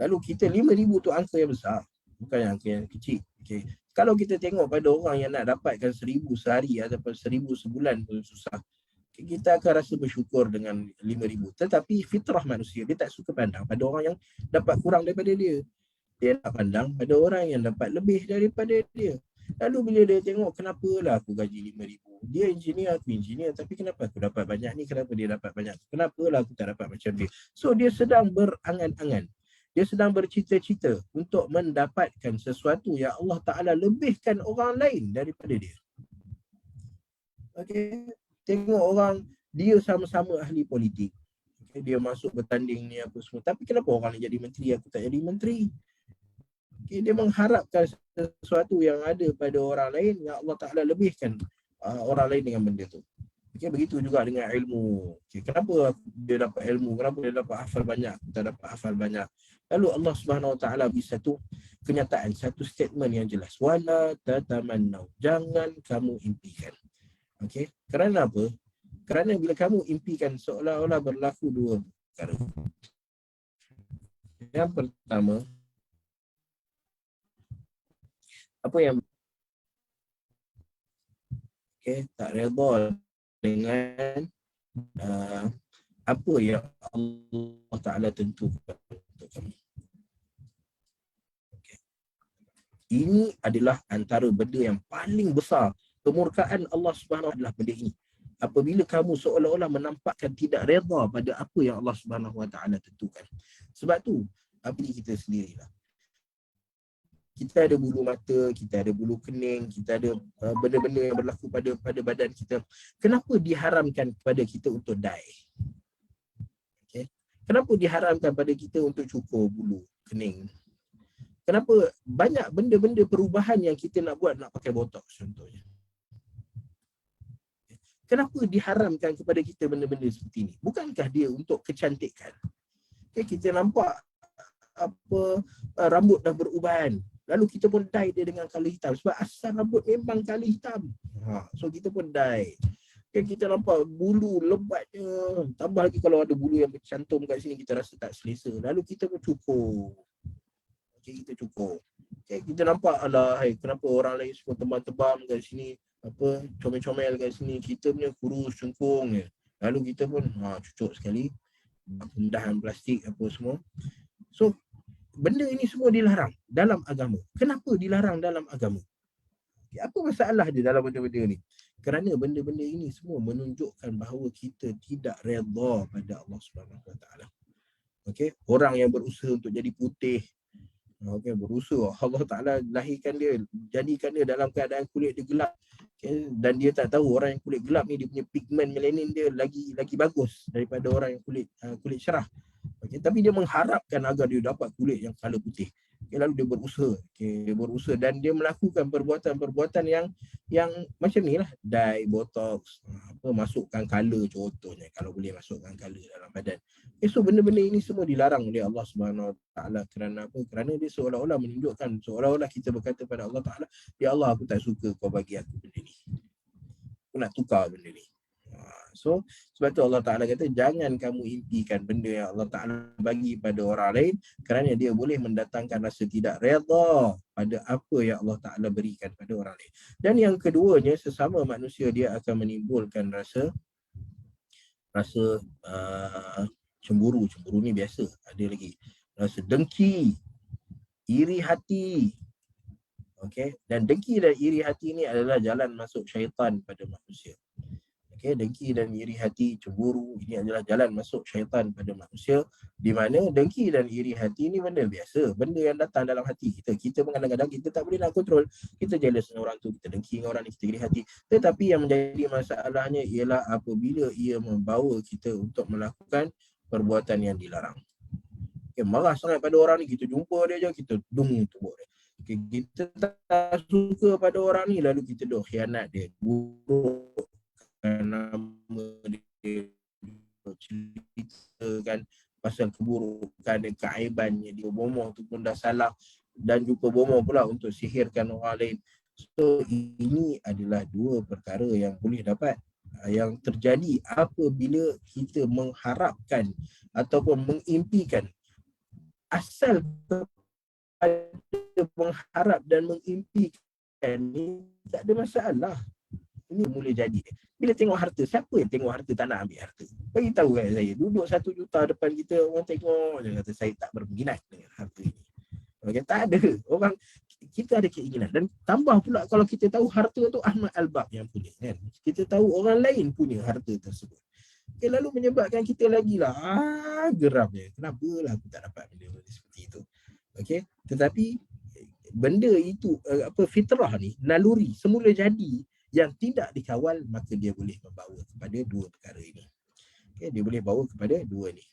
Lalu kita 5,000 tu angka yang besar, bukan angka yang kecil. Okay. Kalau kita tengok pada orang yang nak dapatkan 1,000 sehari ataupun 1,000 sebulan pun susah, kita akan rasa bersyukur dengan 5,000. Tetapi fitrah manusia, dia tak suka pandang pada orang yang dapat kurang daripada dia. Dia nak pandang pada orang yang dapat lebih daripada dia. Lalu bila dia tengok, kenapalah aku gaji 5,000? Dia engineer, aku engineer, tapi kenapa aku dapat banyak ni? Kenapa dia dapat banyak? Kenapalah aku tak dapat macam dia? So dia sedang berangan-angan. Dia sedang bercita-cita untuk mendapatkan sesuatu yang Allah Ta'ala lebihkan orang lain daripada dia. Okay. Tengok orang, dia sama-sama ahli politik. dia masuk bertanding ni apa semua. Tapi kenapa orang ni jadi menteri, aku tak jadi menteri? Okay, dia mengharapkan sesuatu yang ada pada orang lain yang Allah Ta'ala lebihkan orang lain dengan benda tu. Okay, begitu juga dengan ilmu. Okay, kenapa dia dapat ilmu? Kenapa dia dapat hafal banyak? Kita dapat hafal banyak. Lalu Allah Subhanahu Wa Ta'ala beri satu kenyataan, satu statement yang jelas. Wala tatamannau. Jangan kamu impikan. Okay, kerana apa? Kerana bila kamu impikan seolah-olah berlaku dua perkara. Yang pertama, apa yang tak redha dengan apa yang Allah Ta'ala tentukan untuk kamu. Okay. Ini adalah antara benda yang paling besar. Kemurkaan Allah Subhanahu Wa Ta'ala adalah benda ini. Apabila kamu seolah-olah menampakkan tidak redha pada apa yang Allah Subhanahu Wa Ta'ala tentukan. Sebab tu, apa kita sendirilah. Kita ada bulu mata, kita ada bulu kening, kita ada benda-benda yang berlaku pada badan kita. Kenapa diharamkan kepada kita untuk dye? Okay. Kenapa diharamkan pada kita untuk cukur bulu kening? Kenapa banyak benda-benda perubahan yang kita nak buat, nak pakai botox contohnya? Kenapa diharamkan kepada kita benda-benda seperti ini? Bukankah dia untuk kecantikan? Okay, kita nampak rambut dah berubahan. Lalu kita pun dye dia dengan color hitam. Sebab asal rambut memang color hitam. So kita pun dye. Kita nampak bulu lebatnya. Tambah lagi kalau ada bulu yang bercantum kat sini, kita rasa tak selesa. Lalu kita pun cukur. Kita cukur. Kita nampak, alah, kenapa orang lain semua tebal-tebal kat sini, comel-comel kat sini. Kita punya kurus, cungkung je. Lalu kita pun cucuk sekali. Pendahan plastik apa semua. So, benda ini semua dilarang dalam agama. Kenapa dilarang dalam agama? Apa masalah dia dalam benda-benda ni? Kerana benda-benda ini semua menunjukkan bahawa kita tidak redha pada Allah Subhanahu Wa Taala. Okey, orang yang berusaha untuk jadi putih, berusaha, Allah Taala lahirkan dia, jadikan dia dalam keadaan kulit dia gelap. Okay, dan dia tak tahu orang yang kulit gelap ni, dia punya pigment melanin dia lagi bagus daripada orang yang kulit cerah. Okay, tapi dia mengharapkan agar dia dapat kulit yang color putih. Okay, lalu dia berusaha, dan dia melakukan perbuatan-perbuatan yang macam ni lah, dye, botox, masukkan color contohnya, kalau boleh masukkan color dalam badan. Okay, so benda-benda ini semua dilarang oleh Allah Subhanahu Wa Taala. Kerana apa? Kerana dia seolah-olah menunjukkan, seolah-olah kita berkata pada Allah Taala, ya Allah, aku tak suka kau bagi aku benda ni. Aku nak tukar benda ni. So, sebab tu Allah Ta'ala kata, jangan kamu impikan benda yang Allah Ta'ala bagi pada orang lain, kerana dia boleh mendatangkan rasa tidak redha pada apa yang Allah Ta'ala berikan pada orang lain. Dan yang keduanya, sesama manusia dia akan menimbulkan rasa cemburu. Cemburu ni biasa. Ada lagi rasa dengki, iri hati. Okay? Dan dengki dan iri hati ni adalah jalan masuk syaitan pada manusia. Dengki dan iri hati, cemburu, ini adalah jalan masuk syaitan pada manusia, di mana dengki dan iri hati ni benda biasa, benda yang datang dalam hati kita. Kita kadang-kadang kita tak boleh nak kontrol. Kita jealous dengan orang tu, kita dengki dengan orang ni, kita iri hati. Tetapi yang menjadi masalahnya ialah apabila ia membawa kita untuk melakukan perbuatan yang dilarang. Marah sangat pada orang ni, kita jumpa dia je, kita tubuh dia. Kita tak suka pada orang ni, lalu kita khianat dia, buruk nama dia, ceritakan pasal keburukan dan keaibannya, dia bomoh tu pun dah salah, dan jumpa bomoh pula untuk sihirkan orang lain. So ini adalah dua perkara yang boleh dapat, yang terjadi apabila kita mengharapkan ataupun mengimpikan. Asal mengharap dan mengimpikan ni tak ada masalah. Ini mula jadi. Bila tengok harta, siapa yang tengok harta tak nak ambil harta? Bagi tahu kat saya, duduk 1 juta depan kita, orang tengok je kata saya tak berminat dengan harta ini. Okay, tak ada. Orang, kita ada keinginan. Dan tambah pula kalau kita tahu harta tu Ahmad Al-Bab yang punya, kan? Kita tahu orang lain punya harta tersebut. Okay, lalu menyebabkan kita lagi lah geram je. Kenapa lah aku tak dapat benda seperti itu? Okay, tetapi benda itu, fitrah ni, naluri, semula jadi, yang tidak dikawal, maka dia boleh membawa kepada dua perkara ini. Okay, dia boleh bawa kepada dua ni.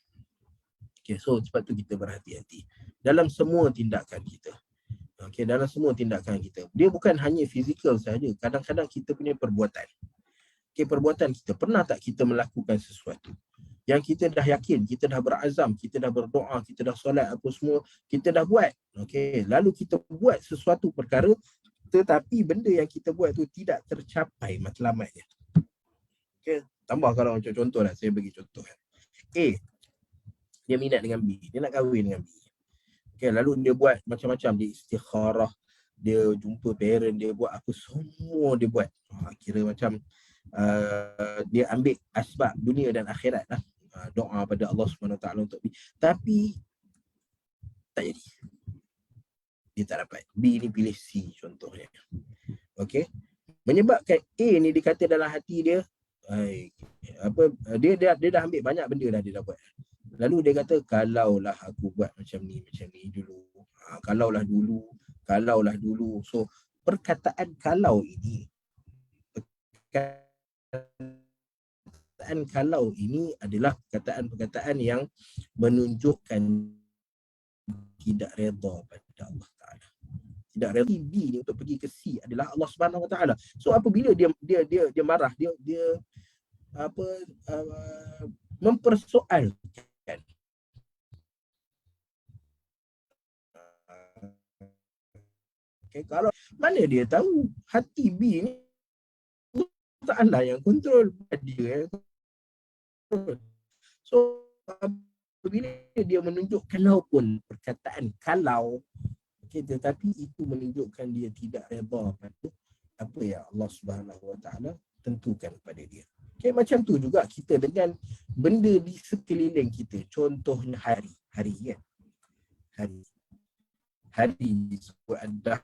Okay, so sebab tu kita berhati-hati dalam semua tindakan kita. Okay, dalam semua tindakan kita. Dia bukan hanya fizikal saja. Kadang-kadang kita punya perbuatan. Okay, perbuatan kita. Pernah tak kita melakukan sesuatu yang kita dah yakin, kita dah berazam, kita dah berdoa, kita dah solat apa semua, kita dah buat. Okay, lalu kita buat sesuatu perkara, tetapi benda yang kita buat tu tidak tercapai matlamatnya. Okay, tambah kalau macam contoh lah, saya bagi contoh. A, dia minat dengan B, dia nak kahwin dengan B. Okay, lalu dia buat macam-macam, dia istikharah, dia jumpa parent, dia buat apa semua dia buat. Kira macam dia ambil asbab dunia dan akhirat lah. Doa pada Allah SWT untuk B. Tapi tak jadi. Dia tak dapat. B ni pilih C contohnya. Okay. Menyebabkan A ni dikata dalam hati dia, dia dah ambil banyak benda dah dia dah buat. Lalu dia kata, kalaulah aku buat macam ni dulu. Kalaulah dulu. So perkataan kalau ini, perkataan kalau ini adalah perkataan yang menunjukkan tidak redha pada Allah Ta'ala. Tidak redha. B ni untuk pergi ke C adalah Allah Subhanahu Wa Ta'ala. So apabila dia marah, dia mempersoalkan. Okay, kalau mana dia tahu hati B ni Allah yang kontrol, dia yang kontrol. So apabila dia menunjukkan walaupun perkataan kalau, okay, tetapi itu menunjukkan dia tidak redha pada apa yang Allah Subhanahu Wa Ta'ala tentukan pada dia. Okay, macam tu juga kita dengan benda di sekeliling kita. Contohnya hari kan. Hari disebut ad-dahr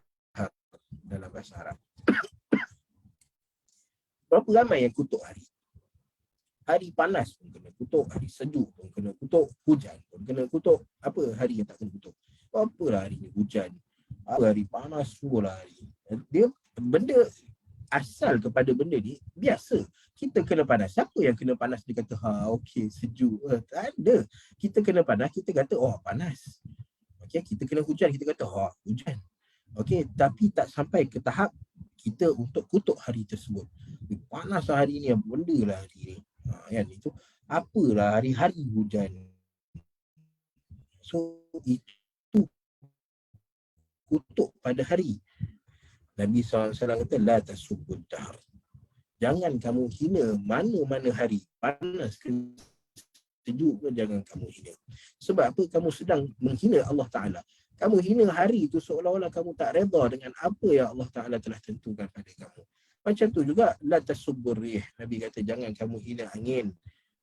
dalam bahasa Arab. Berapa ramai yang kutuk hari? Hari panas pun kena kutuk, hari sejuk pun kena kutuk, hujan pun kena kutuk. Apa hari yang tak kena kutuk? Apalah hari ni hujan, apa hari panas semua lah hari. Dia benda asal kepada benda ni biasa. Kita kena panas. Siapa yang kena panas dia kata okey sejuk? Tak ada. Kita kena panas, kita kata panas. Okey, kita kena hujan, kita kata hujan. Okey, tapi tak sampai ke tahap kita untuk kutuk hari tersebut. Panas hari ni, apa benda lah hari ni. Kan itu apalah hari-hari hujan. So itu kutuk pada hari. Nabi SAW kata la tasubbud dahr. Jangan kamu hina mana-mana hari, panas ke sejuk pun jangan kamu hina. Sebab apa? Kamu sedang menghina Allah Ta'ala. Kamu hina hari itu seolah-olah kamu tak redha dengan apa yang Allah Ta'ala telah tentukan pada kamu. Macam tu juga la tasubbur rih. Nabi kata jangan kamu hina angin.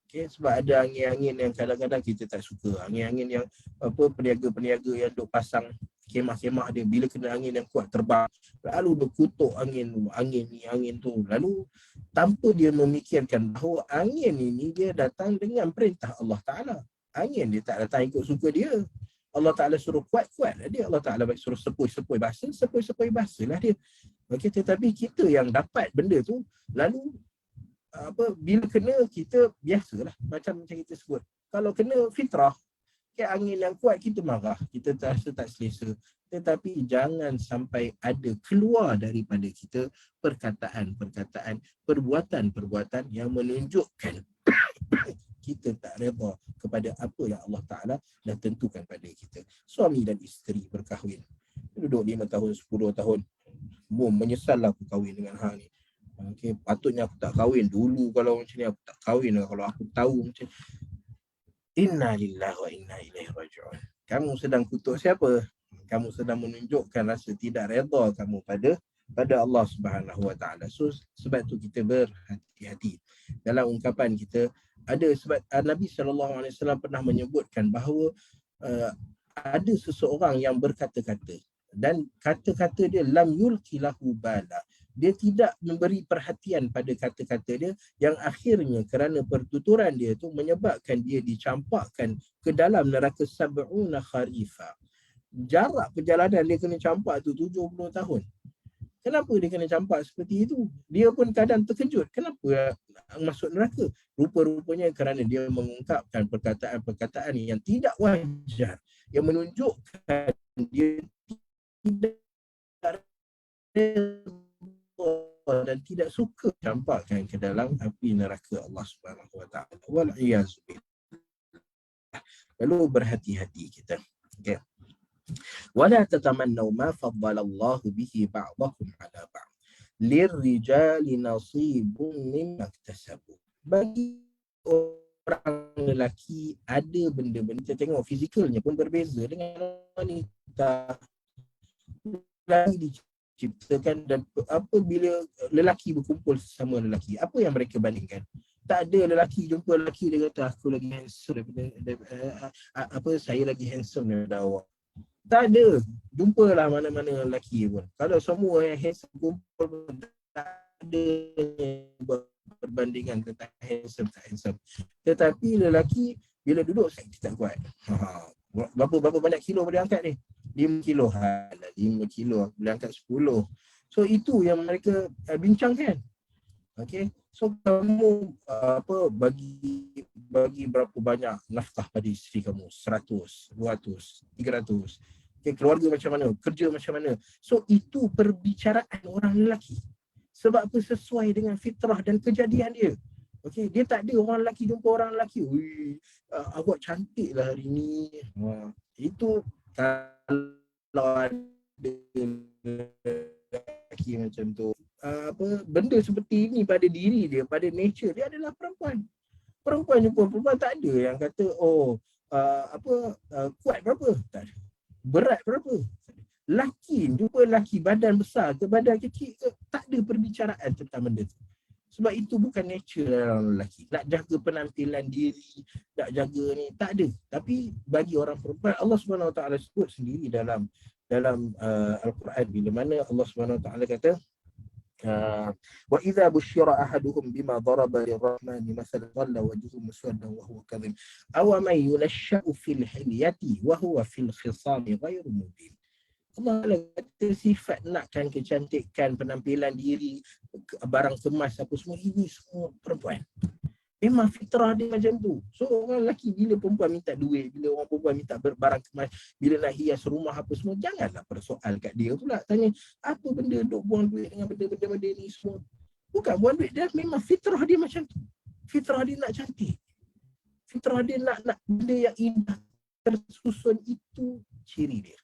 Okay, sebab ada angin-angin yang kadang-kadang kita tak suka. Angin-angin yang peniaga-peniaga yang duk pasang kemah-kemah dia, bila kena angin yang kuat terbang, lalu berkutuk angin ni, angin tu. Lalu tanpa dia memikirkan bahawa angin ini dia datang dengan perintah Allah Ta'ala. Angin dia tak datang ikut suka dia. Allah Ta'ala suruh kuat-kuat lah dia. Allah Ta'ala suruh sepoi-sepoi bahasa lah dia. Okay, tetapi kita yang dapat benda tu, lalu bila kena kita biasalah macam kita sebut. Kalau kena fitrah, angin yang kuat kita marah, kita rasa tak selesa. Tetapi jangan sampai ada keluar daripada kita perkataan-perkataan, perbuatan-perbuatan yang menunjukkan kita tak redha kepada apa yang Allah Ta'ala dah tentukan pada kita. Suami dan isteri berkahwin, duduk 5 tahun, 10 tahun, menyesal lah aku kahwin dengan hang ni. Okay, patutnya aku tak kahwin dulu. Kalau macam ni aku tak kahwin lah. Kalau aku tahu macam inna lillahi wa inna ilaihi raji'un. Kamu sedang kutuk siapa? Kamu sedang menunjukkan rasa tidak redha kamu pada Allah Subhanahu Wa Ta'ala. So, sebab tu kita berhati-hati dalam ungkapan kita. Ada sebab Nabi SAW pernah menyebutkan bahawa ada seseorang yang berkata-kata dan kata-kata dia lam yulqi lahu bala. Dia tidak memberi perhatian pada kata-kata dia yang akhirnya kerana pertuturan dia tu menyebabkan dia dicampakkan ke dalam neraka sab'una kharifa. Jarak perjalanan dia kena campak tu 70 tahun. Kenapa dia kena campak seperti itu? Dia pun kadang terkejut. Kenapa masuk neraka? Rupa-rupanya kerana dia mengungkapkan perkataan-perkataan yang tidak wajar, yang menunjukkan dia tidak dan tidak suka campakkan ke dalam api neraka Allah Subhanahu wa taala. Wal iyaz billah. Lalu berhati-hati kita. Okey. Wala tatamannu ma faddala Allah bihi ba'dakum 'ala ba'd. Lirrijali nasibun mimma iktasabu. Bagi orang lelaki ada benda-benda, kita tengok fizikalnya pun berbeza dengan wanita. Lelaki diciptakan, dan apabila lelaki berkumpul sesama lelaki, apa yang mereka bandingkan? Tak ada lelaki jumpa lelaki dia kata aku lagi handsome daripada saya lagi handsome daripada awak. Tak ada. Jumpalah mana-mana lelaki pun. Kalau semua yang handsome kumpul pun tak ada perbandingan tentang handsome tak handsome. Tetapi lelaki bila duduk sakit tak kuat. Berapa banyak kilo boleh angkat ni? 5 kilo. 5 kilo boleh angkat 10. So itu yang mereka bincangkan. Okey. So kamu bagi berapa banyak nafkah pada isteri kamu? 100, 200, 300. Okay, keluarga macam mana? Kerja macam mana? So itu perbicaraan orang lelaki. Sebab apa? Sesuai dengan fitrah dan kejadian dia. Okey, dia tak ada orang lelaki jumpa orang lelaki. Awak cantik lah hari ni. Itu kalau ada lelaki macam tu, benda seperti ini pada diri dia, pada nature dia adalah perempuan. Perempuan jumpa perempuan, tak ada yang kata kuat berapa, tak ada. Berat berapa. Laki jumpa laki badan besar ke badan kecil ke, tak ada perbicaraan tentang benda tu. Sebab itu bukan nature dalam lelaki. Nak jaga penampilan diri, nak jaga ni, tak ada. Tapi bagi orang perempuan, Allah Subhanahu Wa Taala sebut sendiri dalam Al-Quran, bila mana Allah Subhanahu Wa Taala kata wa idza busyira ahaduhum bima daraba lirrahmani mathalan dhalla wajhuhu muswaddan wa huwa kadhib aw man yunashsha'u fil hilyati wa huwa fil khisami ghairu mubin. Allah kata sifat nakkan kecantikan penampilan diri, barang kemas apa semua, ini semua perempuan. Memang fitrah dia macam tu. So orang lelaki bila perempuan minta duit, bila orang perempuan minta barang kemas, bila nak hias rumah apa semua, janganlah persoal kat dia pula. Tanya, apa benda duk buang duit dengan benda-benda ni semua. Bukan buang duit, dia memang fitrah dia macam tu. Fitrah dia nak cantik. Fitrah dia nak benda yang indah, tersusun, itu ciri dia.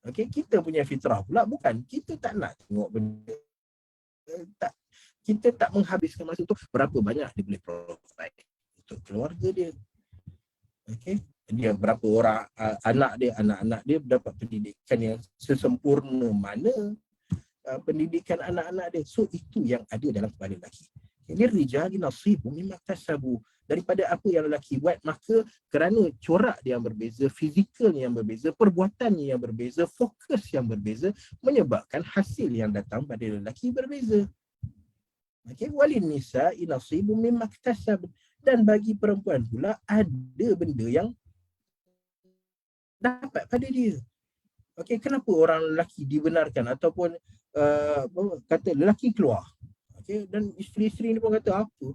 Okay, kita punya fitrah pula bukan. Kita tak nak tengok benda. Kita tak menghabiskan masa tu berapa banyak dia boleh provide untuk keluarga dia. Okay, dia berapa orang anak-anak dia dapat pendidikan yang sesempurna mana pendidikan anak-anak dia. So itu yang ada dalam kepala lelaki. Ini rijali nasibun mimma iktasabu, daripada apa yang lelaki buat. Maka kerana corak dia yang berbeza, fizikalnya yang berbeza, perbuatannya yang berbeza, fokus yang berbeza, menyebabkan hasil yang datang pada lelaki berbeza. Okey, walin nisa'i nasibun mimma iktasab, dan bagi perempuan pula ada benda yang dapat pada dia. Okey, kenapa orang lelaki dibenarkan ataupun kata lelaki keluar? Okey, dan isteri-isteri ni pun kata apa?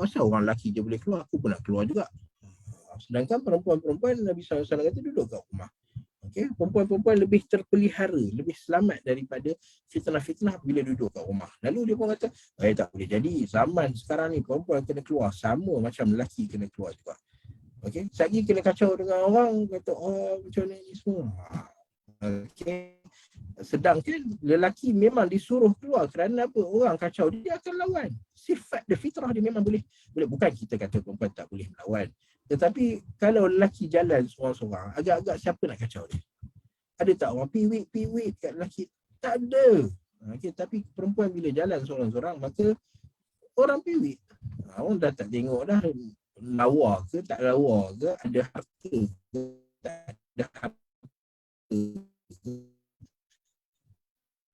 Asal orang lelaki je boleh keluar, aku pun nak keluar juga. Sedangkan perempuan-perempuan Nabi SAW kata duduk kat rumah. Okay, perempuan-perempuan lebih terpelihara, lebih selamat daripada fitnah-fitnah bila duduk kat rumah. Lalu dia pun kata, tak boleh jadi. Zaman sekarang ni perempuan kena keluar sama macam lelaki kena keluar juga. Okay, sekali kena kacau dengan orang, kata, macam ni semua. Okay, sedangkan lelaki memang disuruh keluar kerana apa? Orang kacau, dia akan lawan. Sifat dia, fitrah dia memang boleh. Bukan kita kata perempuan tak boleh melawan. Tetapi kalau lelaki jalan seorang-seorang, agak-agak siapa nak kacau dia? Ada tak orang piwik kat lelaki? Tak ada. Okay, tapi perempuan bila jalan seorang-seorang, maka orang piwik. Orang dah tak tengok dah lawa ke tak lawa ke, ada harta ke tak ada harta.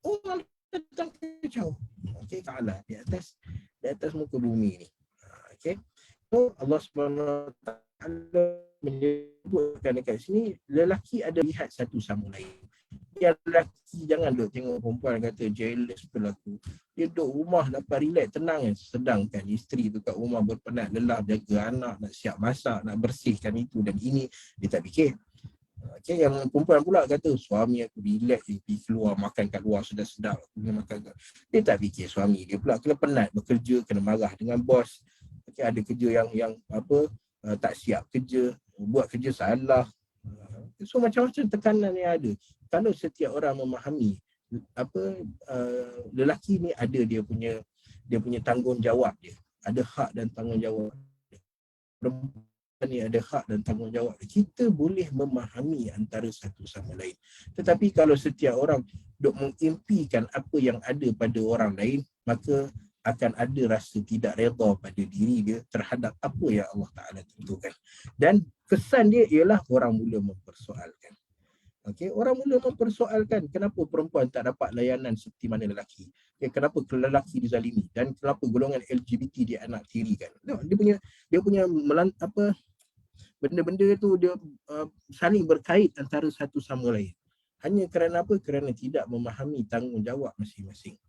Orang datang kacau. Okay, kalah di atas muka bumi ni. Okay. So Allah Subhanahu Wa Taala menyebutkan dekat sini, lelaki ada lihat satu sama lain. yang lelaki jangan duk tengok perempuan kata jealous berlaku. Dia duduk rumah dapat relax tenang kan. Sedangkan isteri tu kat rumah berpenat lelah jaga anak, nak siap masak, nak bersihkan itu dan ini, dia tak fikir. Okay, yang perempuan pula kata suami aku relax je, pergi keluar makan kat luar sedap-sedap, aku kena makan kat. Dia tak fikir suami dia pula kena penat bekerja, kena marah dengan bos. Okay, ada kerja yang tak siap kerja, buat kerja salah. So macam-macam tekanan yang ada. Kalau setiap orang memahami lelaki ni ada dia punya tanggungjawab dia. Ada hak dan tanggungjawab. Perempuan ni ada hak dan tanggungjawab. Kita boleh memahami antara satu sama lain. Tetapi kalau setiap orang duk mengimpikan apa yang ada pada orang lain, maka akan ada rasa tidak redha pada diri dia terhadap apa yang Allah Ta'ala tentukan. Dan kesan dia ialah orang mula mempersoalkan. Okay, orang mula mempersoalkan kenapa perempuan tak dapat layanan seperti mana lelaki. Okay, kenapa lelaki dizalimi dan kenapa golongan LGBT dia anak tiri kan. Dia punya benda-benda tu dia saling berkait antara satu sama lain. Hanya kerana apa? Kerana tidak memahami tanggungjawab masing-masing.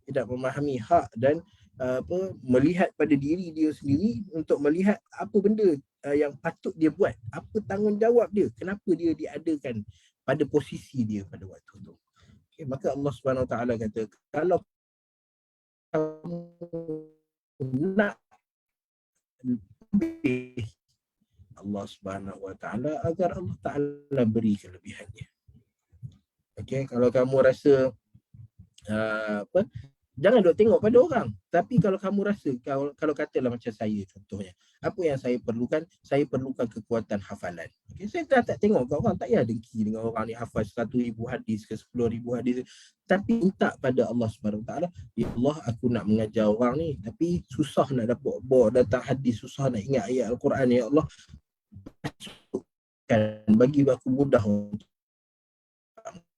Tidak memahami hak dan melihat pada diri dia sendiri untuk melihat apa benda yang patut dia buat, apa tanggungjawab dia, kenapa dia diadakan pada posisi dia pada waktu tu. Okay, maka Allah Subhanahu Wa Taala kata, kalau kamu nak lebih Allah Subhanahu Wa Taala, agar Allah Taala beri kelebihannya. Okay, kalau kamu rasa jangan duk tengok pada orang. Tapi kalau kamu rasa, kalau katalah macam saya contohnya, apa yang saya perlukan? Saya perlukan kekuatan hafalan. Okay, saya tak tengok kat orang, tak payah dengki dengan orang ni hafal 1,000 hadis ke 10,000 hadis. Tapi minta pada Allah Subhanahu Wa Taala, ya Allah, aku nak mengajar orang ni tapi susah nak dapat bawa datang hadis, susah nak ingat ayat Al-Quran, ya Allah, bagi aku mudah untuk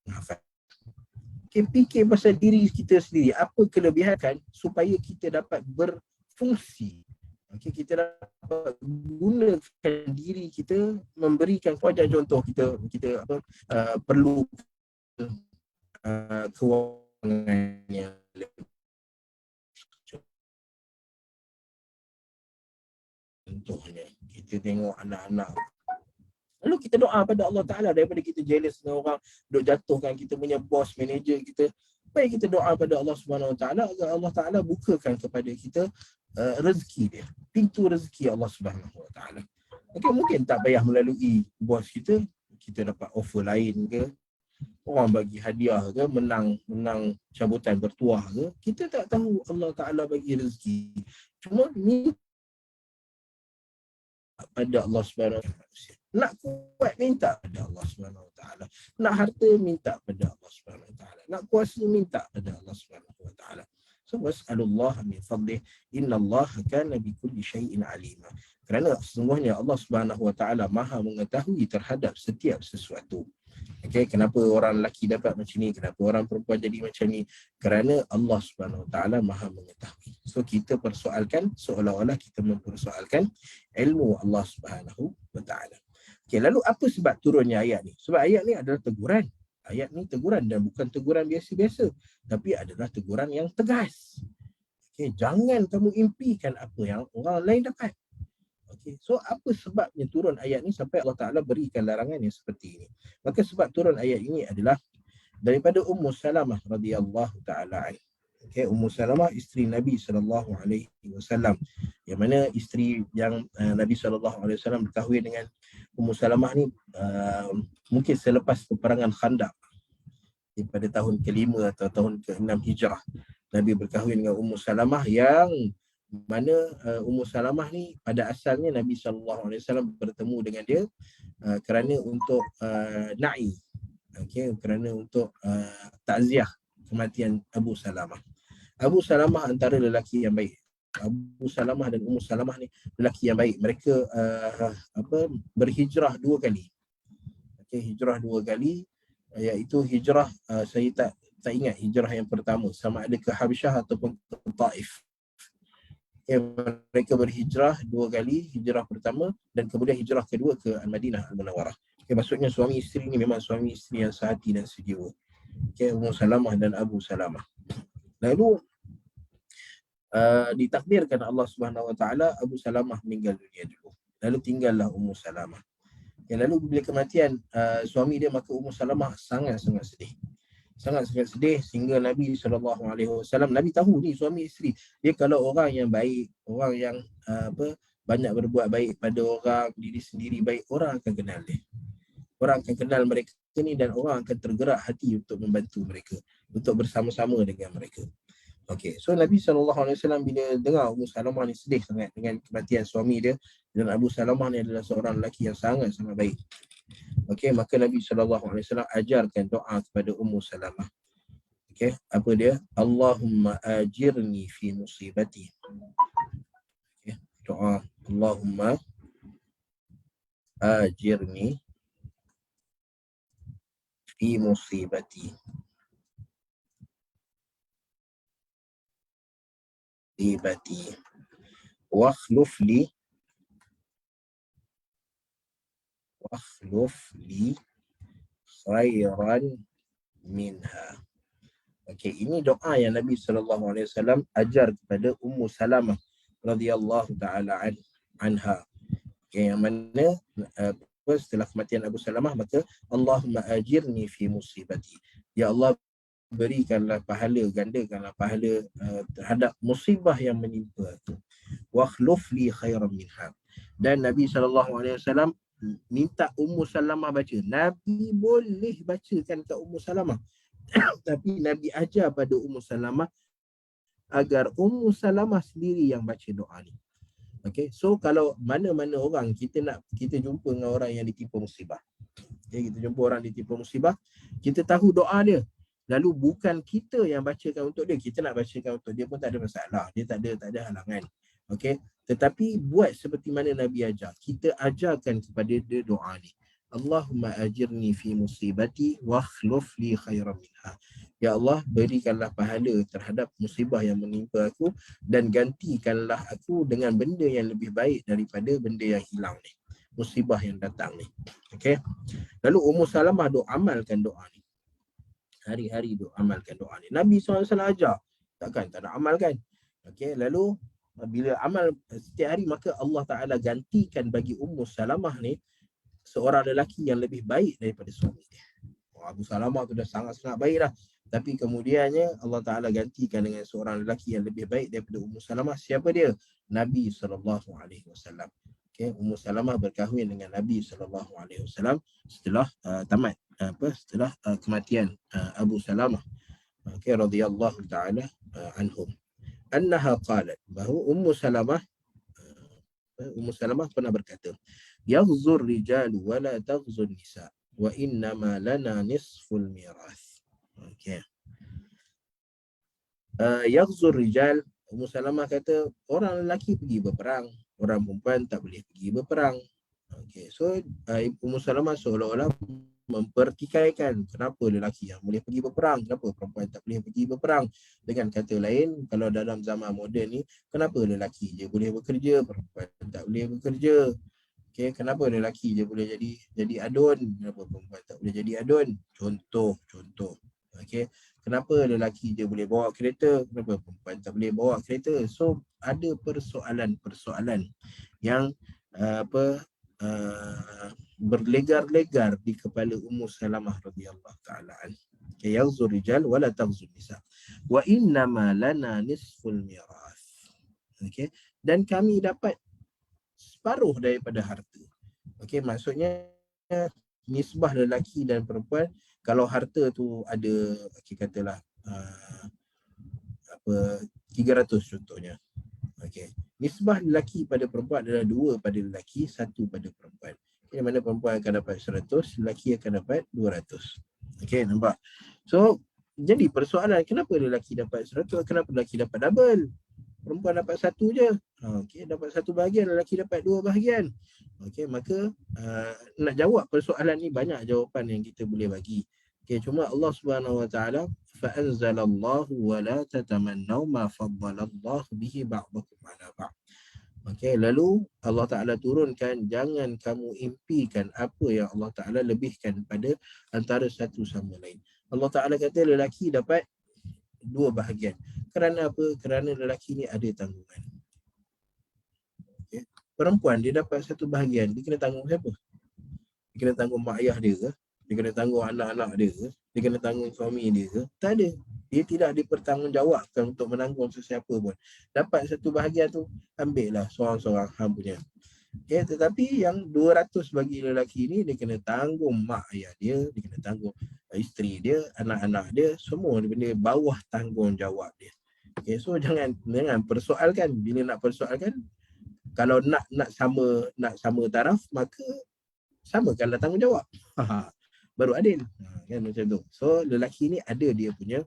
menghafal. Fikir pasal diri kita sendiri, apa kelebihan kan supaya kita dapat berfungsi. Okay, kita dapat gunakan diri kita, memberikan wajah contoh kita perlu kewangan yang contohnya kita tengok anak-anak, lalu kita doa pada Allah Ta'ala daripada kita jealous dengan orang, duk jatuhkan kita punya bos, manager kita. Baik kita doa pada Allah Subhanahu Wa Ta'ala agar Allah Ta'ala bukakan kepada kita rezeki dia, pintu rezeki Allah Subhanahu Wa Ta'ala. Okay, mungkin tak payah melalui bos kita, kita dapat offer lain ke, orang bagi hadiah ke, menang cabutan bertuah ke, kita tak tahu. Allah Ta'ala bagi rezeki. Cuma ni pada Allah Subhanahu Wa Ta'ala. Nak kuat minta pada Allah Subhanahu Wa Taala. Nak harta minta pada Allah Subhanahu Wa Taala. Nak kuasa minta pada Allah Subhanahu Wa Taala. So was'alullah min fadlih, innallaha kana bikulli syai'in alima. Kerana sesungguhnya Allah Subhanahu Wa Taala Maha mengetahui terhadap setiap sesuatu. Okay, kenapa orang lelaki dapat macam ni, kenapa orang perempuan jadi macam ni? Kerana Allah Subhanahu Wa Taala Maha mengetahui. So kita persoalkan seolah-olah kita mempersoalkan ilmu Allah Subhanahu Wa Taala. Okay, lalu apa sebab turunnya ayat ni? Sebab ayat ni adalah teguran. Ayat ni teguran dan bukan teguran biasa-biasa, tapi adalah teguran yang tegas. Okay, jangan kamu impikan apa yang orang lain dapat. Okay, so apa sebabnya turun ayat ni sampai Allah Ta'ala berikan larangan yang seperti ini? Maka sebab turun ayat ini adalah daripada Ummu Salamah radhiyallahu ta'ala anha. Okay, Ummu Salamah isteri Nabi SAW, yang mana isteri yang Nabi SAW berkahwin dengan Ummu Salamah ni mungkin selepas peperangan Khandaq pada tahun ke-5 atau tahun ke-6 Hijrah. Nabi berkahwin dengan Ummu Salamah, yang mana Ummu Salamah ni pada asalnya Nabi SAW bertemu dengan dia kerana untuk na'i, okay, kerana untuk takziah kematian Abu Salamah. Abu Salamah antara lelaki yang baik. Abu Salamah dan Ummu Salamah ni lelaki yang baik. Mereka berhijrah 2 kali. Okay, hijrah 2 kali, iaitu hijrah saya tak ingat hijrah yang pertama sama ada ke Habasyah ataupun ke Taif. Okay, mereka berhijrah 2 kali, hijrah pertama dan kemudian hijrah kedua ke Al-Madinah Al-Munawwarah. Okay, maksudnya suami isteri ni memang suami isteri yang sehati dan sejiwa. Okay, Ummu Salamah dan Abu Salamah. Lalu ditakdirkan Allah Subhanahu Wa Taala Abu Salamah meninggal dunia dulu. Lalu tinggallah Ummu Salamah. Ya, lalu bila kematian suami dia, maka Ummu Salamah sangat-sangat sedih. Sangat-sangat sedih sehingga Nabi SAW, Nabi tahu ni suami isteri. Dia kalau orang yang baik, orang yang banyak berbuat baik pada orang, diri sendiri baik, orang akan kenal dia. Orang akan kenal mereka ni dan orang akan tergerak hati untuk membantu mereka, untuk bersama-sama dengan mereka. Okey, so Nabi SAW bila dengar Abu Salamah ni sedih sangat dengan kematian suami dia, dan Abu Salamah ni adalah seorang lelaki yang sangat-sangat baik. Okey, maka Nabi SAW ajarkan doa kepada Ummu Salamah. Okey, apa dia? Allahumma ajirni fi musibati. Okey, doa Allahumma ajirni fi musibati. Musibati. Wakhluf li khairan minha. Okey, ini doa yang Nabi SAW ajar kepada Ummu Salamah radhiyallahu taala anha. Okay, yang mana setelah kematian Abu Salamah, maka Allahumma ajirni fi musibati. Ya Allah, berikanlah pahala, gandakanlah pahala terhadap musibah yang menimpa aku. Wa khluf li khairan minha. Dan Nabi SAW minta Ummu Salamah baca. Nabi boleh bacakan kat Ummu Salamah. Tapi Nabi ajar pada Ummu Salamah agar Ummu Salamah sendiri yang baca doa ni. Okay, so kalau mana-mana orang kita jumpa dengan orang yang ditimpa musibah. Okay, kita jumpa orang ditimpa musibah, kita tahu doa dia. Lalu bukan kita yang bacakan untuk dia, kita nak bacakan untuk dia pun tak ada masalah. Dia tak ada halangan. Okay, tetapi buat seperti mana Nabi ajar. Kita ajarkan kepada dia doa ni. Allahumma ajirni fi musibati wa akhluf li khairan minha. Ya Allah, berikanlah pahala terhadap musibah yang menimpa aku dan gantikanlah aku dengan benda yang lebih baik daripada benda yang hilang ni, musibah yang datang ni. Okey. Lalu Ummu Salamah amalkan doa ni. Hari-hari amalkan doa ni. Nabi SAW ajar, takkan tak nak amalkan. Okey, lalu bila amal setiap hari, maka Allah Taala gantikan bagi Ummu Salamah ni seorang lelaki yang lebih baik daripada suami dia. Abu Salamah tu dah sangat-sangat baik dah. Tapi kemudiannya Allah Ta'ala gantikan dengan seorang lelaki yang lebih baik daripada Ummu Salamah. Siapa dia? Nabi SAW. Okay, Ummu Salamah berkahwin dengan Nabi SAW setelah setelah kematian Abu Salamah. Okay, radhiyallahu ta'ala anhum. Annaha qalat, bahawa Ummu Salamah pernah berkata, yaghzur rijalu wa la taghzun nisa wa innama lana nisful mirath. Okey. Yaghzur rijal, Ummu Salamah kata orang lelaki pergi berperang, orang perempuan tak boleh pergi berperang. Okey. So Ummu Salamah seolah-olah mempertikaikan kenapa lelaki yang boleh pergi berperang, kenapa perempuan tak boleh pergi berperang. Dengan kata lain, kalau dalam zaman moden ni, kenapa lelaki je boleh bekerja, perempuan tak boleh bekerja. Okay, kenapa lelaki je boleh jadi adun, kenapa perempuan tak boleh jadi adun? Contoh. Okay, kenapa lelaki je boleh bawa kereta, kenapa perempuan tak boleh bawa kereta? So ada persoalan yang berlegar-legar di kepala Ummu Salamah radhiyallahu taala anha. Okay, yaghzur rijal wala taghzun nisa. Wa innama lana nisful mirath. Okay, dan kami dapat separuh daripada harta. Okey, maksudnya nisbah lelaki dan perempuan, kalau harta tu ada, okey katalah 300 contohnya. Okey, nisbah lelaki pada perempuan adalah 2 pada lelaki, 1 pada perempuan. Okay, mana perempuan akan dapat 100, lelaki akan dapat 200. Okey, nampak? So, jadi persoalan, kenapa lelaki dapat 100, kenapa lelaki dapat double? Perempuan dapat 1 je. Okey, dapat 1 bahagian, lelaki dapat 2 bahagian. Okey, maka nak jawab persoalan ni banyak jawapan yang kita boleh bagi. Okey, cuma Allah Subhanahu Wa Taala fa anzalallahu wa la tatamannaw ma faddalallahu bihi ba'dakum 'ala ba'd. Okey, lalu Allah Ta'ala turunkan, jangan kamu impikan apa yang Allah Ta'ala lebihkan pada antara satu sama lain. Allah Ta'ala kata lelaki dapat dua bahagian. Kerana apa? Kerana lelaki ni ada tanggungan. Okay. Perempuan dia dapat satu bahagian, dia kena tanggung siapa? Dia kena tanggung mak ayah dia ke? Dia kena tanggung anak-anak dia ke? Dia kena tanggung suami dia ke? Tak ada. Dia tidak dipertanggungjawabkan untuk menanggung sesiapa pun. Dapat satu bahagian tu, ambil lah seorang-seorang hang punya. Okay, tetapi yang 200 bagi lelaki ni, dia kena tanggung mak ayah dia, dia kena tanggung isteri dia, anak-anak dia, semua benda bawah tanggungjawab dia. Okay, so jangan persoalkan. Bila nak persoalkan, kalau nak sama taraf, maka samakanlah tanggungjawab. Baru adil. Kan macam tu. So lelaki ni ada dia punya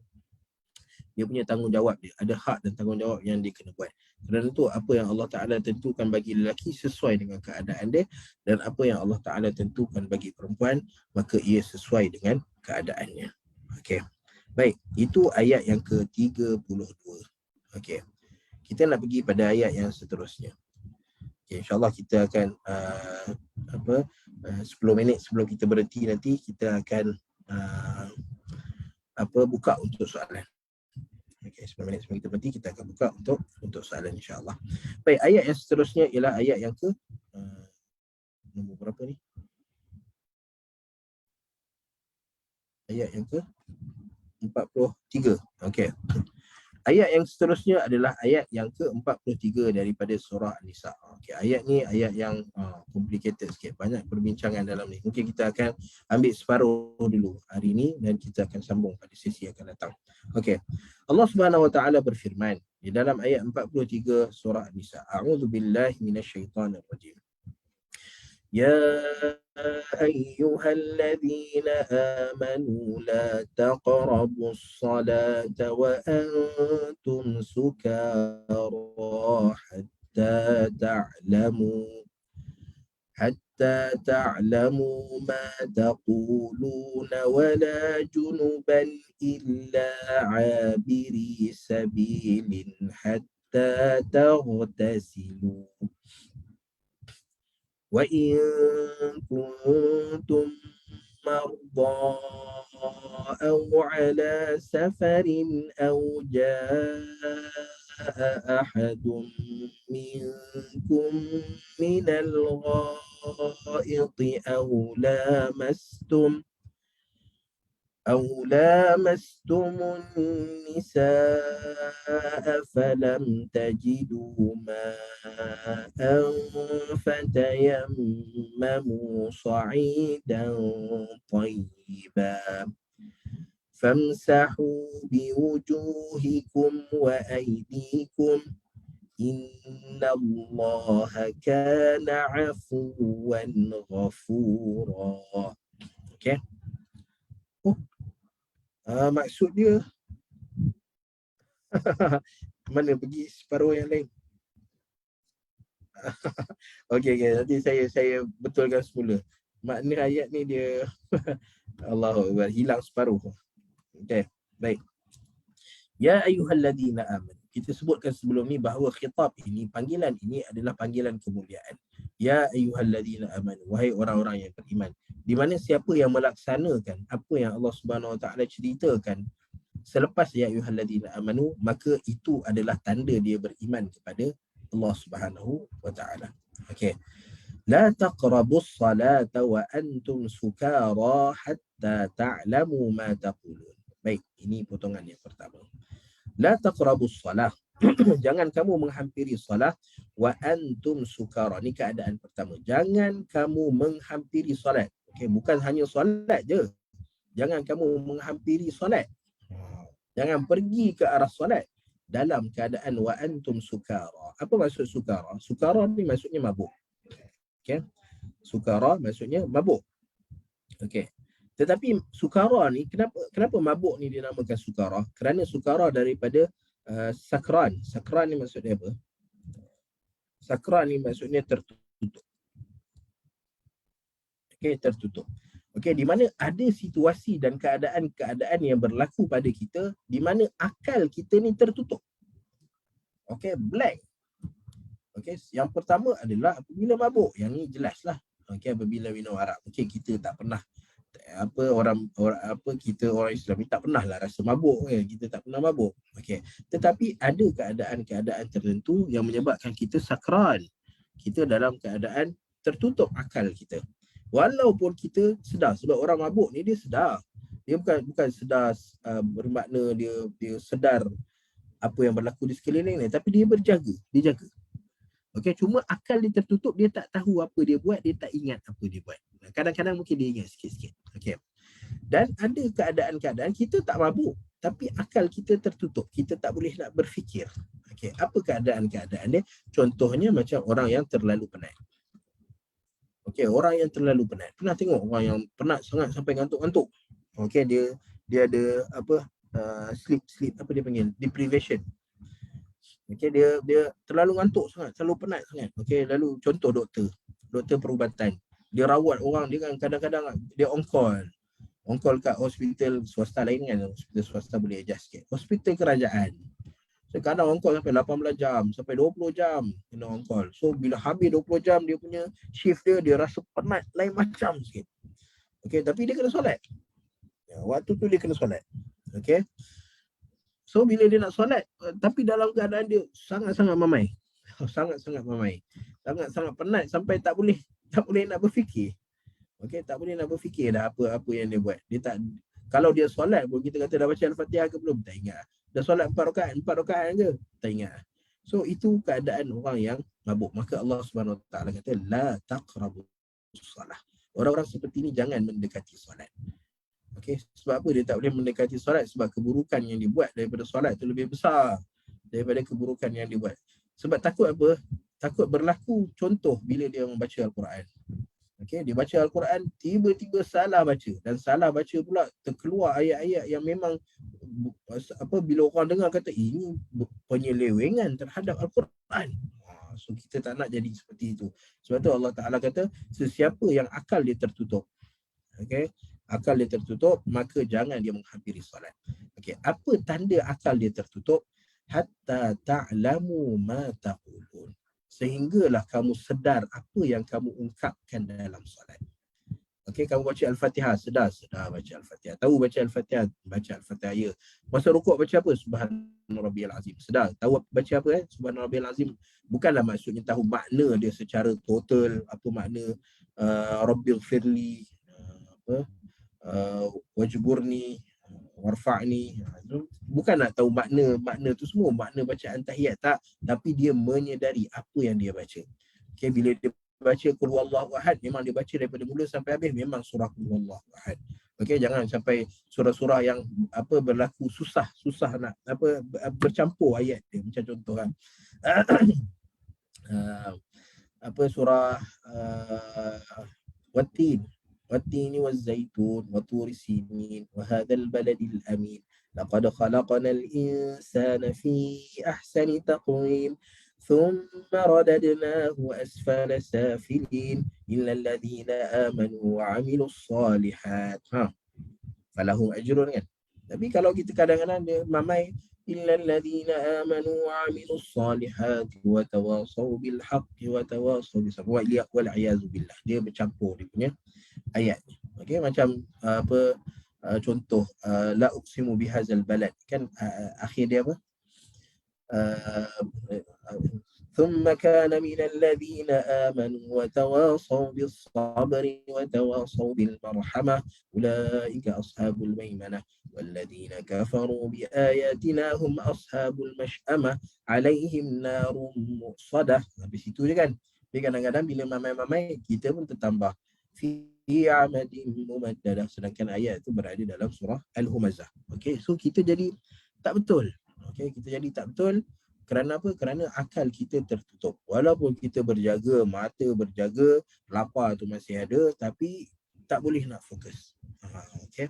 tanggungjawab dia, ada hak dan tanggungjawab yang dia kena buat. Kerana itu apa yang Allah Ta'ala tentukan bagi lelaki sesuai dengan keadaan dia, dan apa yang Allah Ta'ala tentukan bagi perempuan, maka ia sesuai dengan keadaannya. Okey. Baik, itu ayat yang ke-32. Okey. Kita nak pergi pada ayat yang seterusnya. Okay, InsyaAllah kita akan 10 minit sebelum kita berhenti nanti, kita akan buka untuk soalan. Okay, 10 minit sebelum kita berhenti, kita akan buka untuk soalan insyaAllah. Baik, ayat yang seterusnya ialah ayat yang ke nombor berapa ni? Ayat yang ke 43. Okay. Ayat yang seterusnya adalah ayat yang ke-43 daripada surah An-Nisa. Okay, ayat ni ayat yang complicated sikit. Banyak perbincangan dalam ni. Mungkin kita akan ambil separuh dulu hari ni dan kita akan sambung pada sesi yang akan datang. Okay. Allah Subhanahu Wa Taala berfirman di dalam ayat 43 surah An-Nisa. A'udzubillahi minasyaitonirrajim. يا أيها الذين آمنوا لا تقربوا الصلاة وأنتم سكارى حتى تعلموا ما تقولون ولا جنبا إلا عابري سبيل حتى تغتسلوا وإن كنتم مرضى أو على سفر أو جاء أحد منكم من الغائط أو لامستم النساء فلم تجدوا ماء فتيمموا صعيدا طيبا فامسحوا بوجوهكم وأيديكم إن الله كان عفوا غفورا. Okay. Maksud dia mana pergi separuh yang lain? Okey, nanti saya betulkan semula. Makna ayat ni dia Allahu Akbar, hilang separuh. Okey, baik. Ya ayyuhalladzina amanu. Kita sebutkan sebelum ni bahawa khitab ini, panggilan ini adalah panggilan kemuliaan. Ya ayyuhalladzina amanu, wahai orang-orang yang beriman. Di mana siapa yang melaksanakan apa yang Allah Subhanahu Wa Taala ceritakan selepas ya ayyuhalladzina amanu, maka itu adalah tanda dia beriman kepada Allah Subhanahu Wa Taala. Okey. La taqrabus salata wa antum sukara hatta ta'lamu ma taqulun. Baik, ini potongan yang pertama. La taqrabus salah. Jangan kamu menghampiri salah wa antum sukara. Ini keadaan pertama. Jangan kamu menghampiri solat. Okey, bukan hanya solat je. Jangan kamu menghampiri solat. Jangan pergi ke arah solat dalam keadaan wa antum sukara. Apa maksud sukara? Sukara ni maksudnya mabuk. Okey. Sukara maksudnya mabuk. Okey. Tetapi sukara ni, kenapa mabuk ni dinamakan sukara? Kerana sukara daripada sakran. Sakran ni maksudnya apa? Sakran ni maksudnya tertutup. Okey, tertutup. Okey, di mana ada situasi dan keadaan-keadaan yang berlaku pada kita di mana akal kita ni tertutup. Okey, blank. Okey, yang pertama adalah apabila mabuk. Yang ni jelaslah. Okey, apabila minum arak. Okey, kita tak pernah kita orang Islam ni tak pernah lah rasa mabuk kan. Kita tak pernah mabuk. Okey. Tetapi ada keadaan-keadaan tertentu yang menyebabkan kita sakran. Kita dalam keadaan tertutup akal kita. Walaupun kita sedar, sebab orang mabuk ni dia sedar. Dia bukan sedar bermakna dia sedar apa yang berlaku di sekeliling ni, tapi dia berjaga, dia jaga. Okey, cuma akal dia tertutup, dia tak tahu apa dia buat, dia tak ingat apa dia buat. Kadang-kadang mungkin dia ingat sikit-sikit. Okey. Dan ada keadaan-keadaan kita tak mabuk, tapi akal kita tertutup. Kita tak boleh nak berfikir. Okey, apa keadaan-keadaan dia? Contohnya macam orang yang terlalu penat. Okey, orang yang terlalu penat. Pernah tengok orang yang penat sangat sampai ngantuk-ngantuk. Okey, dia ada sleep apa dia panggil? Deprivation. Okey, dia terlalu ngantuk sangat, terlalu penat sangat. Okey, lalu contoh doktor perubatan. Dia rawat orang, dia kan kadang-kadang dia on call kat hospital swasta lain kan. Hospital swasta boleh adjust sikit. Hospital kerajaan. So kadang on call sampai 18 jam, sampai 20 jam kena on call. So bila habis 20 jam dia punya shift dia rasa penat lain macam sikit. Okey, tapi dia kena solat. Waktu tu dia kena solat. Okey. So bila dia nak solat, tapi dalam keadaan dia sangat-sangat mamai. Sangat-sangat mamai. Sangat-sangat penat sampai tak boleh nak berfikir. Okey, tak boleh nak berfikir dah apa yang dia buat. Dia tak, kalau dia solat pun kita kata dah baca Al-Fatihah ke belum? Tak ingat. Dah solat 4 rakaat ke? Tak ingat. So itu keadaan orang yang mabuk. Maka Allah Subhanahu Wa Taala kata la taqrabus salah. Orang-orang seperti ini jangan mendekati solat. Okey, sebab apa dia tak boleh mendekati solat? Sebab keburukan yang dibuat daripada solat itu lebih besar daripada keburukan yang dibuat. Sebab takut apa? Takut berlaku contoh bila dia membaca Al-Quran. Okey, dia baca Al-Quran tiba-tiba salah baca, dan salah baca pula terkeluar ayat-ayat yang memang bila orang dengar kata ini penyelewengan terhadap Al-Quran. So kita tak nak jadi seperti itu. Sebab tu Allah Taala kata sesiapa yang akal dia tertutup, okey, akal dia tertutup, maka jangan dia menghampiri solat. Okey, apa tanda akal dia tertutup? Hatta ta'lamu ma taqulun. Sehinggalah kamu sedar apa yang kamu ungkapkan dalam solat. Okey, kamu baca Al-Fatihah, sedar baca Al-Fatihah. Tahu baca Al-Fatihah, baca Al-Fatihah ya. Masa rukuk baca apa? Subhana rabbiyal azim. Sedar, tahu baca apa Subhana rabbiyal azim. Bukanlah maksudnya tahu makna dia secara total, apa makna Rabbil firli, wajburni, warfa'ni. Bukan nak tahu makna tu semua, makna bacaan tahiyat tak, tapi dia menyedari apa yang dia baca. Okay, bila dia baca qul huwallahu ahad, memang dia baca daripada mula sampai habis memang surah qul huwallahu ahad. Okey, jangan sampai surah-surah yang berlaku susah nak bercampur ayat dia, macam contoh kan. Surah والتين والزيتون وطور سينين وهذا البلد الأمين لقد خلقنا الإنسان في أحسن تقويم ثم رددناه أسفل سافلين إلا الذين آمنوا وعملوا الصالحات فلهم أجر kan. Tapi kalau kita kadang-kadang dia mamai إلا الذين آمنوا وعملوا الصالحات وتواصوا بالحق وتواصوا بالصبر والعياذ بالله, dia bercampur dia punya ayat. Okey, macam contoh la uqsimu bihadzal balad kan, akhir dia apa? ثم كان من الذين آمنوا وتواصوا بالصبر وتواصوا بالمرحمة أولئك أصحاب الميمنة والذين كفروا بآياتنا هم أصحاب المشأمة عليهم نار مؤصدة. Habis itu je kan. Tapi kadang-kadang bila mamai-mamai kita pun tertambah fi amadin mumaddadah, sedangkan ayat itu berada dalam surah Al-Humazah. Okey, so kita jadi tak betul. Okey, kita jadi tak betul. Kerana apa? Kerana akal kita tertutup. Walaupun kita berjaga, mata berjaga, lapar tu masih ada, tapi tak boleh nak fokus. Okey.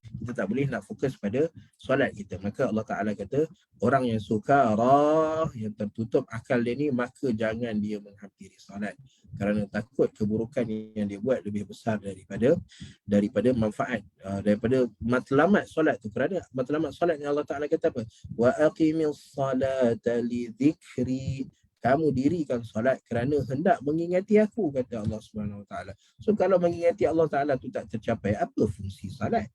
Kita tak boleh nak fokus pada solat kita. Maka Allah Ta'ala kata, orang yang sukarah, yang tertutup akal dia ni, maka jangan dia menghampiri solat. Kerana takut keburukan yang dia buat lebih besar daripada manfaat, daripada matlamat solat tu. Kerana matlamat solat yang Allah Ta'ala kata apa? Wa aqimis salata li dhikri. Kamu dirikan solat kerana hendak mengingati aku, kata Allah Subhanahu Wa Taala. So kalau mengingati Allah Taala tu tak tercapai, apa fungsi solat?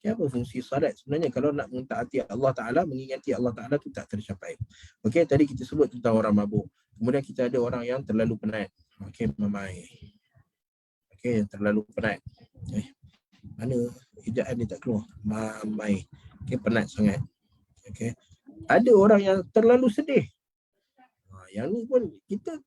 Apa fungsi solat sebenarnya kalau nak mentaati Allah Ta'ala, mengingati Allah Ta'ala tu tak tercapai. Okey, tadi kita sebut tentang orang mabuk. Kemudian kita ada orang yang terlalu penat. Okey, mamai. Okey, yang terlalu penat. Mana ejaan dia tak keluar? Mamai. Okey, penat sangat. Okey. Ada orang yang terlalu sedih. Yang ni pun kita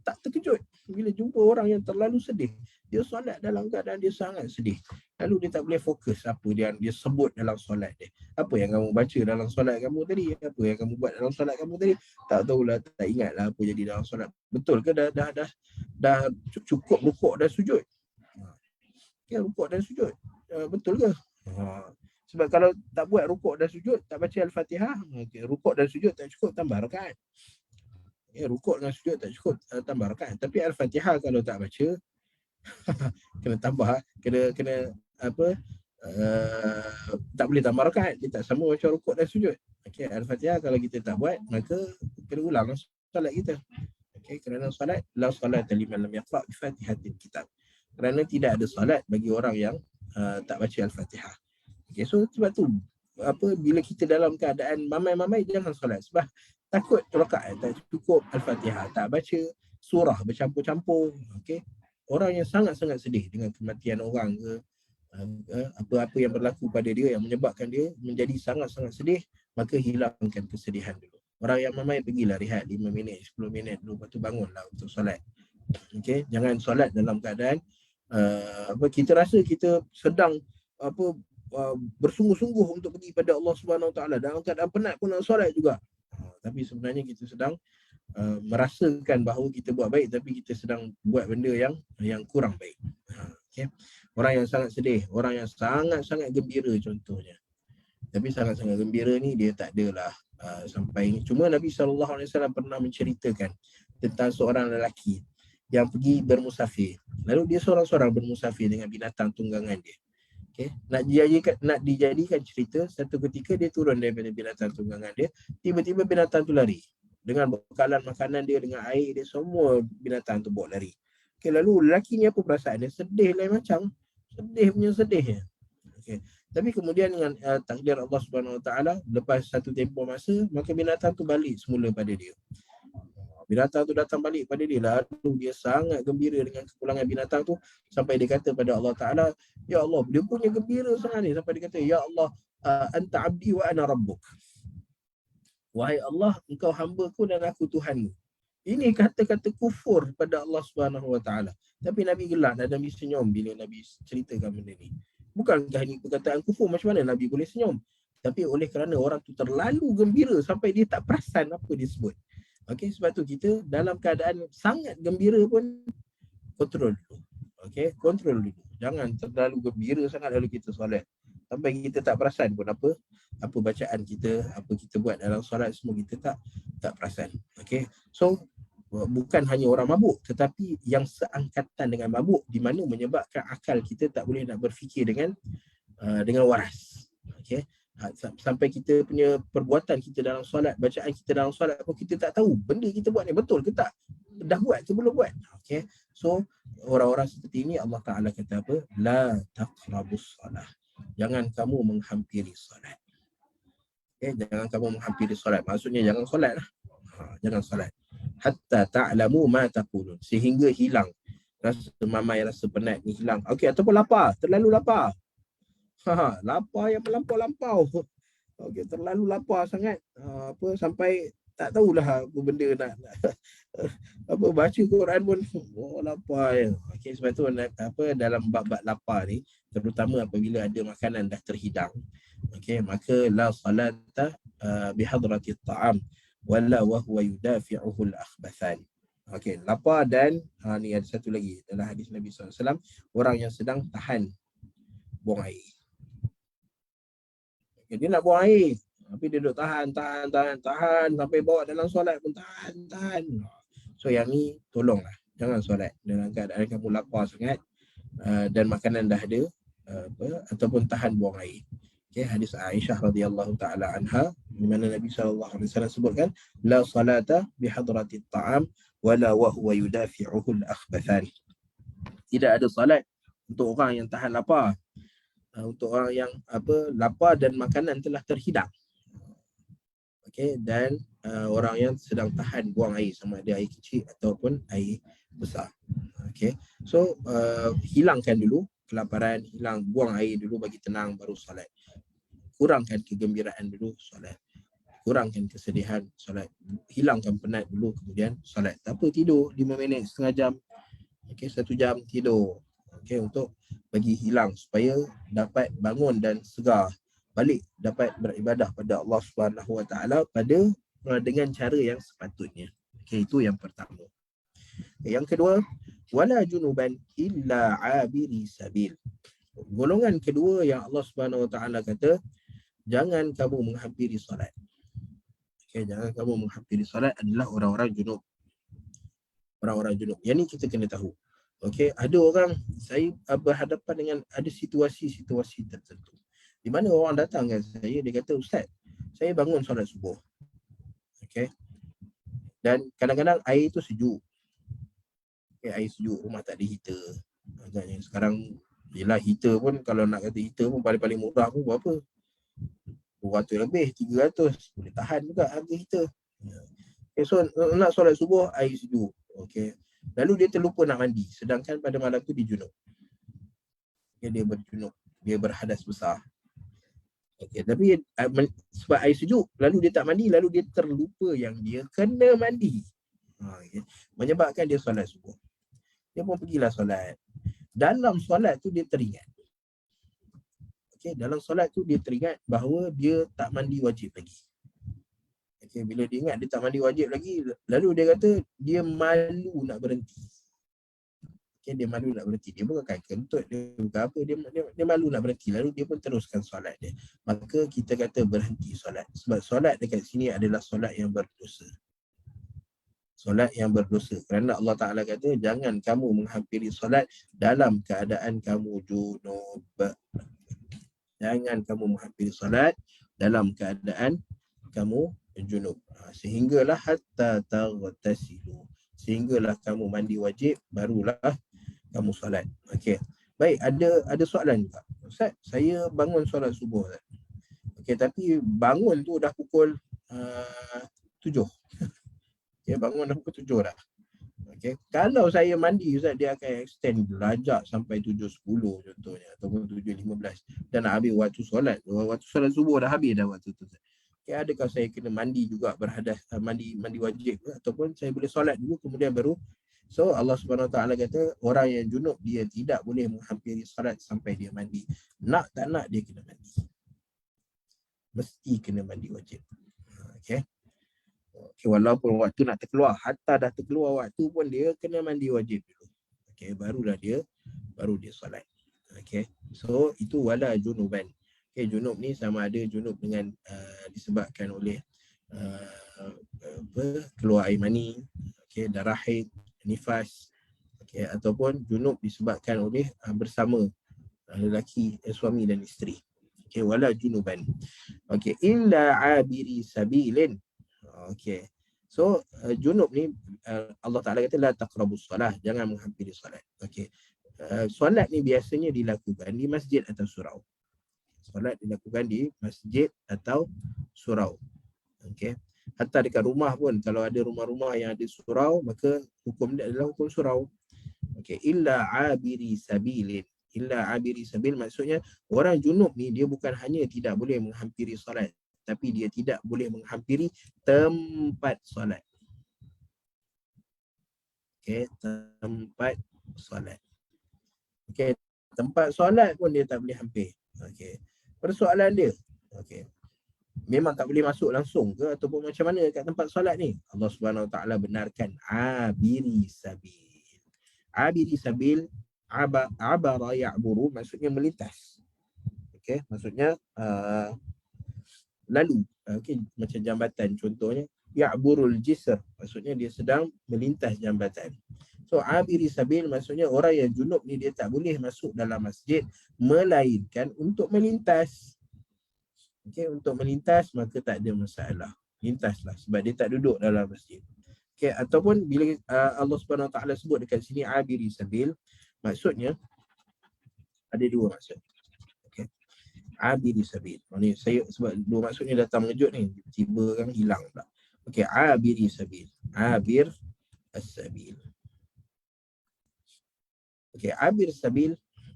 tak terkejut bila jumpa orang yang terlalu sedih. Dia solat dalam keadaan dia sangat sedih. Lalu dia tak boleh fokus apa dia sebut dalam solat dia. Apa yang kamu baca dalam solat kamu tadi? Apa yang kamu buat dalam solat kamu tadi? Tak tahulah, tak ingatlah apa jadi dalam solat. Betul ke dah cukup rukuk dan sujud? Ya, rukuk dan sujud. Betul ke? Sebab kalau tak buat rukuk dan sujud, tak baca Al-Fatihah, rukuk dan sujud tak cukup, tambah rakaat. Rukuk dengan sujud tak cukup, tambah rakaat. Tapi Al-Fatihah kalau tak baca, kena tambah, kena apa, tak boleh tambah rakaat. Dia tak sama macam rukuk dan sujud. Okey, Al-Fatihah kalau kita tak buat, maka kena ulang solat kita. Okey, kerana solat la solat liman lam yaqra bi Fatihatil Kitab. Kerana tidak ada solat bagi orang yang tak baca Al-Fatihah. Okey, so sebab tu bila kita dalam keadaan mamai-mamai, jangan solat sebab takut rakaat tak cukup, Al-Fatihah tak baca, surah bercampur-campur. Okey, orang yang sangat-sangat sedih dengan kematian orang ke, apa-apa yang berlaku pada dia yang menyebabkan dia menjadi sangat-sangat sedih, maka hilangkan kesedihan dulu. Orang yang mamai, pergilah rehat 5 minit, 10 minit dulu, lepas tu bangunlah untuk solat. Okey, jangan solat dalam keadaan kita rasa kita sedang bersungguh-sungguh untuk pergi pada Allah Subhanahu Wa Taala, dalam keadaan penat pun nak solat juga. Tapi sebenarnya kita sedang merasakan bahawa kita buat baik, tapi kita sedang buat benda yang kurang baik. Okay. Orang yang sangat sedih, orang yang sangat-sangat gembira contohnya. Tapi sangat-sangat gembira ni dia tak adalah sampai. Cuma Nabi SAW pernah menceritakan tentang seorang lelaki yang pergi bermusafir. Lalu dia seorang-seorang bermusafir dengan binatang tunggangan dia. Okay. Nak dijadikan cerita, satu ketika dia turun daripada binatang tunggangan dia, tiba-tiba binatang tu lari. Dengan bekalan makanan dia, dengan air dia, semua binatang tu bawa lari. Okay, lalu lelaki ni apa perasaan dia? Sedih lain macam. Sedih punya sedih. Okay. Tapi kemudian dengan takdir Allah Subhanahu Wa Taala, lepas satu tempoh masa, maka binatang tu balik semula pada dia. Binatang tu datang balik pada dia, lalu dia sangat gembira dengan kepulangan binatang tu, sampai dia kata pada Allah Ta'ala, ya Allah, dia punya gembira sangat ni, sampai dia kata, ya Allah, anta abdi wa ana rabbuk. Wahai Allah, engkau hamba-Ku dan aku Tuhanmu. Ini kata-kata kufur pada Allah Subhanahu Wa Taala. Tapi Nabi gelak dan Nabi senyum bila Nabi ceritakan benda ni. Bukankah ini perkataan kufur? Macam mana Nabi boleh senyum? Tapi oleh kerana orang tu terlalu gembira sampai dia tak perasan apa dia sebut. Okey, sebab tu kita dalam keadaan sangat gembira pun kontrol dulu. Okey, kontrol dulu. Jangan terlalu gembira sangat lalu kita solat. Sampai kita tak perasan pun apa bacaan kita, apa kita buat dalam solat, semua kita tak perasan. Okey. So bukan hanya orang mabuk, tetapi yang seangkatan dengan mabuk, di mana menyebabkan akal kita tak boleh nak berfikir dengan waras. Okey. Sampai kita punya perbuatan kita dalam solat, bacaan kita dalam solat pun kita tak tahu benda kita buat ni betul ke tak, dah buat ke belum buat. Okay. So orang-orang seperti ini Allah Ta'ala kata apa? La taqrabus salah. Jangan kamu menghampiri solat. Okay. Jangan kamu menghampiri solat, maksudnya jangan solat lah. Jangan solat hatta ta'lamu ma taqulun, sehingga hilang rasa mamai, rasa penat ni hilang. Okay. Ataupun lapar, terlalu lapar. Lapar yang melampau-lampau. Okey, terlalu lapar sangat. Sampai tak tahulah apa benda nak baca Quran pun lapar ya. Okey, sebab tu dalam bab-bab lapar ni, terutama apabila ada makanan dah terhidang. Okey, maka la salata bihadratit ta'am wala wa huwa yudafi'uhu al-akhbathan. Okey, lapar dan ni ada satu lagi dalam hadis Nabi SAW, orang yang sedang tahan buang air. Dia nak buang air, tapi dia duduk tahan sampai bawa dalam solat pun tahan. So yang ni tolonglah, jangan solat dalam keadaan kamu lapar sangat dan makanan dah ada, ataupun tahan buang air. Okay, hadis Aisyah radhiyallahu taala anha di mana Nabi SAW sebutkan la salata bihadratit ta'am wala wa huwa yudafi'uhu al-akhbathan. Tidak ada salat untuk orang yang tahan lapar, untuk orang yang lapar dan makanan telah terhidang. Okay, dan orang yang sedang tahan buang air, sama ada air kecil ataupun air besar. Okay, so hilangkan dulu kelaparan, buang air dulu bagi tenang, baru solat. Kurangkan kegembiraan dulu, solat. Kurangkan kesedihan, solat. Hilangkan penat dulu, kemudian solat. Tak apa, tidur 5 minit, setengah jam, okay, 1 jam tidur, okay, untuk bagi hilang supaya dapat bangun dan segar balik, dapat beribadah pada Allah Subhanahu Wa Taala pada dengan cara yang sepatutnya. Okay, itu yang pertama. Yang kedua, wala junuban illa abiri sabil. Golongan kedua yang Allah Subhanahu Wa Taala kata, jangan kamu menghampiri solat. Okay, jangan kamu menghampiri solat adalah orang-orang junub. Orang-orang junub. Yang ni kita kena tahu. Okay, ada orang, saya berhadapan dengan ada situasi-situasi tertentu di mana orang datang kan saya, dia kata, Ustaz, saya bangun solat subuh. Okay. Dan kadang-kadang air tu sejuk. Okay, air sejuk, rumah tak ada heater. Agaknya sekarang, yelah heater pun, kalau nak kata heater pun paling-paling murah pun berapa? 200 lebih, 300. Boleh tahan juga harga heater. Okay, so nak solat subuh, air sejuk. Okay. Lalu dia terlupa nak mandi, sedangkan pada malam tu dia junub. Okay, dia berjunub, dia berhadas besar. Okay, tapi sebab air sejuk, lalu dia tak mandi, lalu dia terlupa yang dia kena mandi. Okay. Menyebabkan dia solat subuh. Dia pun pergilah solat. Dalam solat tu dia teringat. Okay, dalam solat tu dia teringat bahawa dia tak mandi wajib lagi. Okay, bila dia ingat dia tak mandi wajib lagi, lalu dia kata dia malu nak berhenti. Okay, dia malu nak berhenti. Dia bukan kentut, dia bukan apa, dia malu nak berhenti. Lalu dia pun teruskan solat dia. Maka kita kata berhenti solat. Sebab solat dekat sini adalah solat yang berdosa. Solat yang berdosa. Kerana Allah Ta'ala kata, jangan kamu menghampiri solat dalam keadaan kamu junub. Jangan kamu menghampiri solat dalam keadaan kamu junub. Sehinggalah hatta taghtasilu. Sehinggalah kamu mandi wajib, barulah kamu solat. Okey. Baik, ada soalan juga. Ustaz, saya bangun solat subuh. Okey, tapi bangun tu dah pukul 7. Okey, bangun dah pukul 7 dah. Okey, kalau saya mandi, Ustaz, dia akan extend derajat sampai 7.10 contohnya, ataupun 7.15. Dan nak habis waktu solat. Waktu solat subuh dah habis dah waktu tu. Okay, adakah saya kena mandi juga, berhadas, mandi wajib, ataupun saya boleh solat dulu kemudian baru? So Allah Subhanahu Wa Taala kata orang yang junub dia tidak boleh menghampiri solat sampai dia mandi. Nak tak nak dia kena mandi. Mesti kena mandi wajib. Okay. Okay, walaupun waktu nak terkeluar, hatta dah terkeluar waktu pun dia kena mandi wajib dulu. Okay, baru dia solat. Okay. So itu wala junuban. Okay, junub ni sama ada junub dengan disebabkan oleh keluar air mani, okay, darah haid, nifas, okay, ataupun junub disebabkan oleh bersama lelaki, suami dan isteri. Okay, wala junuban. Okay, illa abiri sabilin. Okay, so junub ni Allah Ta'ala kata la taqrabus salah, jangan menghampiri solat. Okay, solat ni biasanya dilakukan di masjid atau surau. Solat dilakukan di masjid atau surau. Okay. Hatta dekat rumah pun, kalau ada rumah-rumah yang ada surau, maka hukum dia adalah hukum surau. Okay. Illa abiri sabilin. Illa abiri sabil maksudnya orang junub ni dia bukan hanya tidak boleh menghampiri solat, tapi dia tidak boleh menghampiri tempat solat. Okay. Tempat solat. Okay. Tempat solat pun dia tak boleh hampir. Okay. Persoalan dia, okay, memang tak boleh masuk langsung ke ataupun macam mana kat tempat solat ni? Allah Subhanahu Wa Taala benarkan abiri sabil. Abiri sabil, abara ya'buru maksudnya melintas. Okay, maksudnya lalu. Okay, macam jambatan contohnya. Ya'burul jisr, maksudnya dia sedang melintas jambatan. So abiri sabil maksudnya orang yang junub ni dia tak boleh masuk dalam masjid melainkan untuk melintas. Okey, untuk melintas maka tak ada masalah. Lintaslah sebab dia tak duduk dalam masjid. Okey, ataupun bila Allah Subhanahu Wa Taala sebut dekat sini abiri sabil, maksudnya ada dua maksud. Okey. Abiri sabil. Ni saya sebab dua maksud ni datang mengejut ni, tiba kan hilang pula. Okey, abiri sabil. Abir as-sabil. Okey, abir sabil.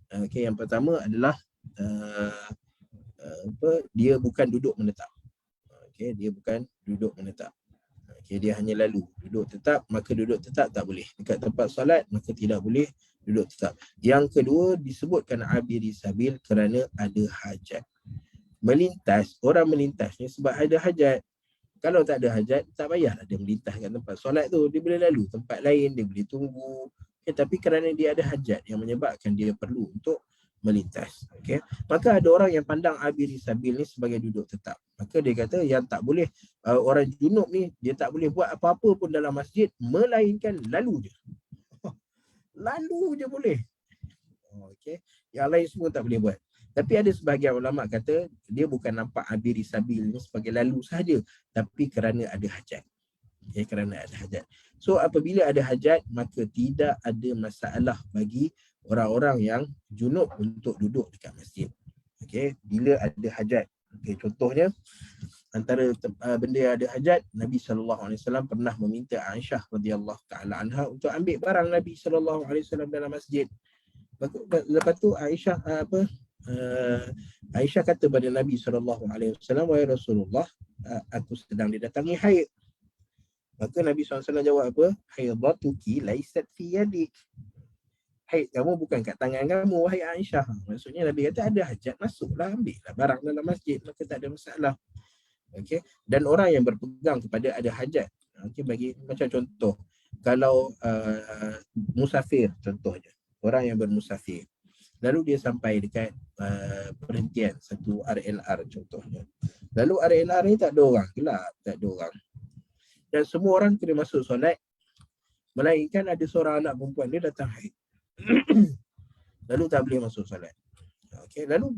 Okey, yang pertama adalah dia bukan duduk menetap. Okey, dia bukan duduk menetap. Okey, dia hanya lalu. Duduk tetap, maka duduk tetap tak boleh. Dekat tempat solat, maka tidak boleh duduk tetap. Yang kedua, disebutkan abiri sabil kerana ada hajat. Melintas, orang melintas ni sebab ada hajat. Kalau tak ada hajat, tak payahlah dia melintas kat tempat solat tu. Dia boleh lalu tempat lain, dia boleh tunggu. Okay, tapi kerana dia ada hajat yang menyebabkan dia perlu untuk melintas. Okay. Maka ada orang yang pandang abiri sabil ni sebagai duduk tetap. Maka dia kata yang tak boleh, orang junub ni, dia tak boleh buat apa-apa pun dalam masjid, melainkan lalu je. Lalu je boleh. Okay. Yang lain semua tak boleh buat. Tapi ada sebahagian ulama kata dia bukan nampak abiri sabil ni sebagai lalu sahaja, tapi kerana ada hajat. Okay, kerana ada hajat. So apabila ada hajat, maka tidak ada masalah bagi orang-orang yang junub untuk duduk dekat masjid. Okay, bila ada hajat. Okay, contohnya antara benda yang ada hajat, Nabi SAW pernah meminta Aisyah radhiyallahu taala anha untuk ambil barang Nabi SAW dalam masjid. Lepas tu Aisyah Aisyah kata pada Nabi SAW, wahai Rasulullah, aku sedang didatangi haid. Maka Nabi SAW jawab apa? Haidatuki laisat fi yadik. Haid kamu bukan kat tangan kamu, wahai Aisyah. Maksudnya Nabi kata ada hajat, masuklah, ambillah barang dalam masjid, maka tak ada masalah. Okay. Dan orang yang berpegang kepada ada hajat, okay, bagi macam contoh, kalau musafir contohnya, orang yang bermusafir, lalu dia sampai dekat perhentian satu RLR contohnya. Lalu RLR ni tak ada orang, gelap, tak ada orang. Dan semua orang kena masuk solat, melainkan ada seorang anak perempuan dia datang haid. Lalu tak boleh masuk solat. Okay, lalu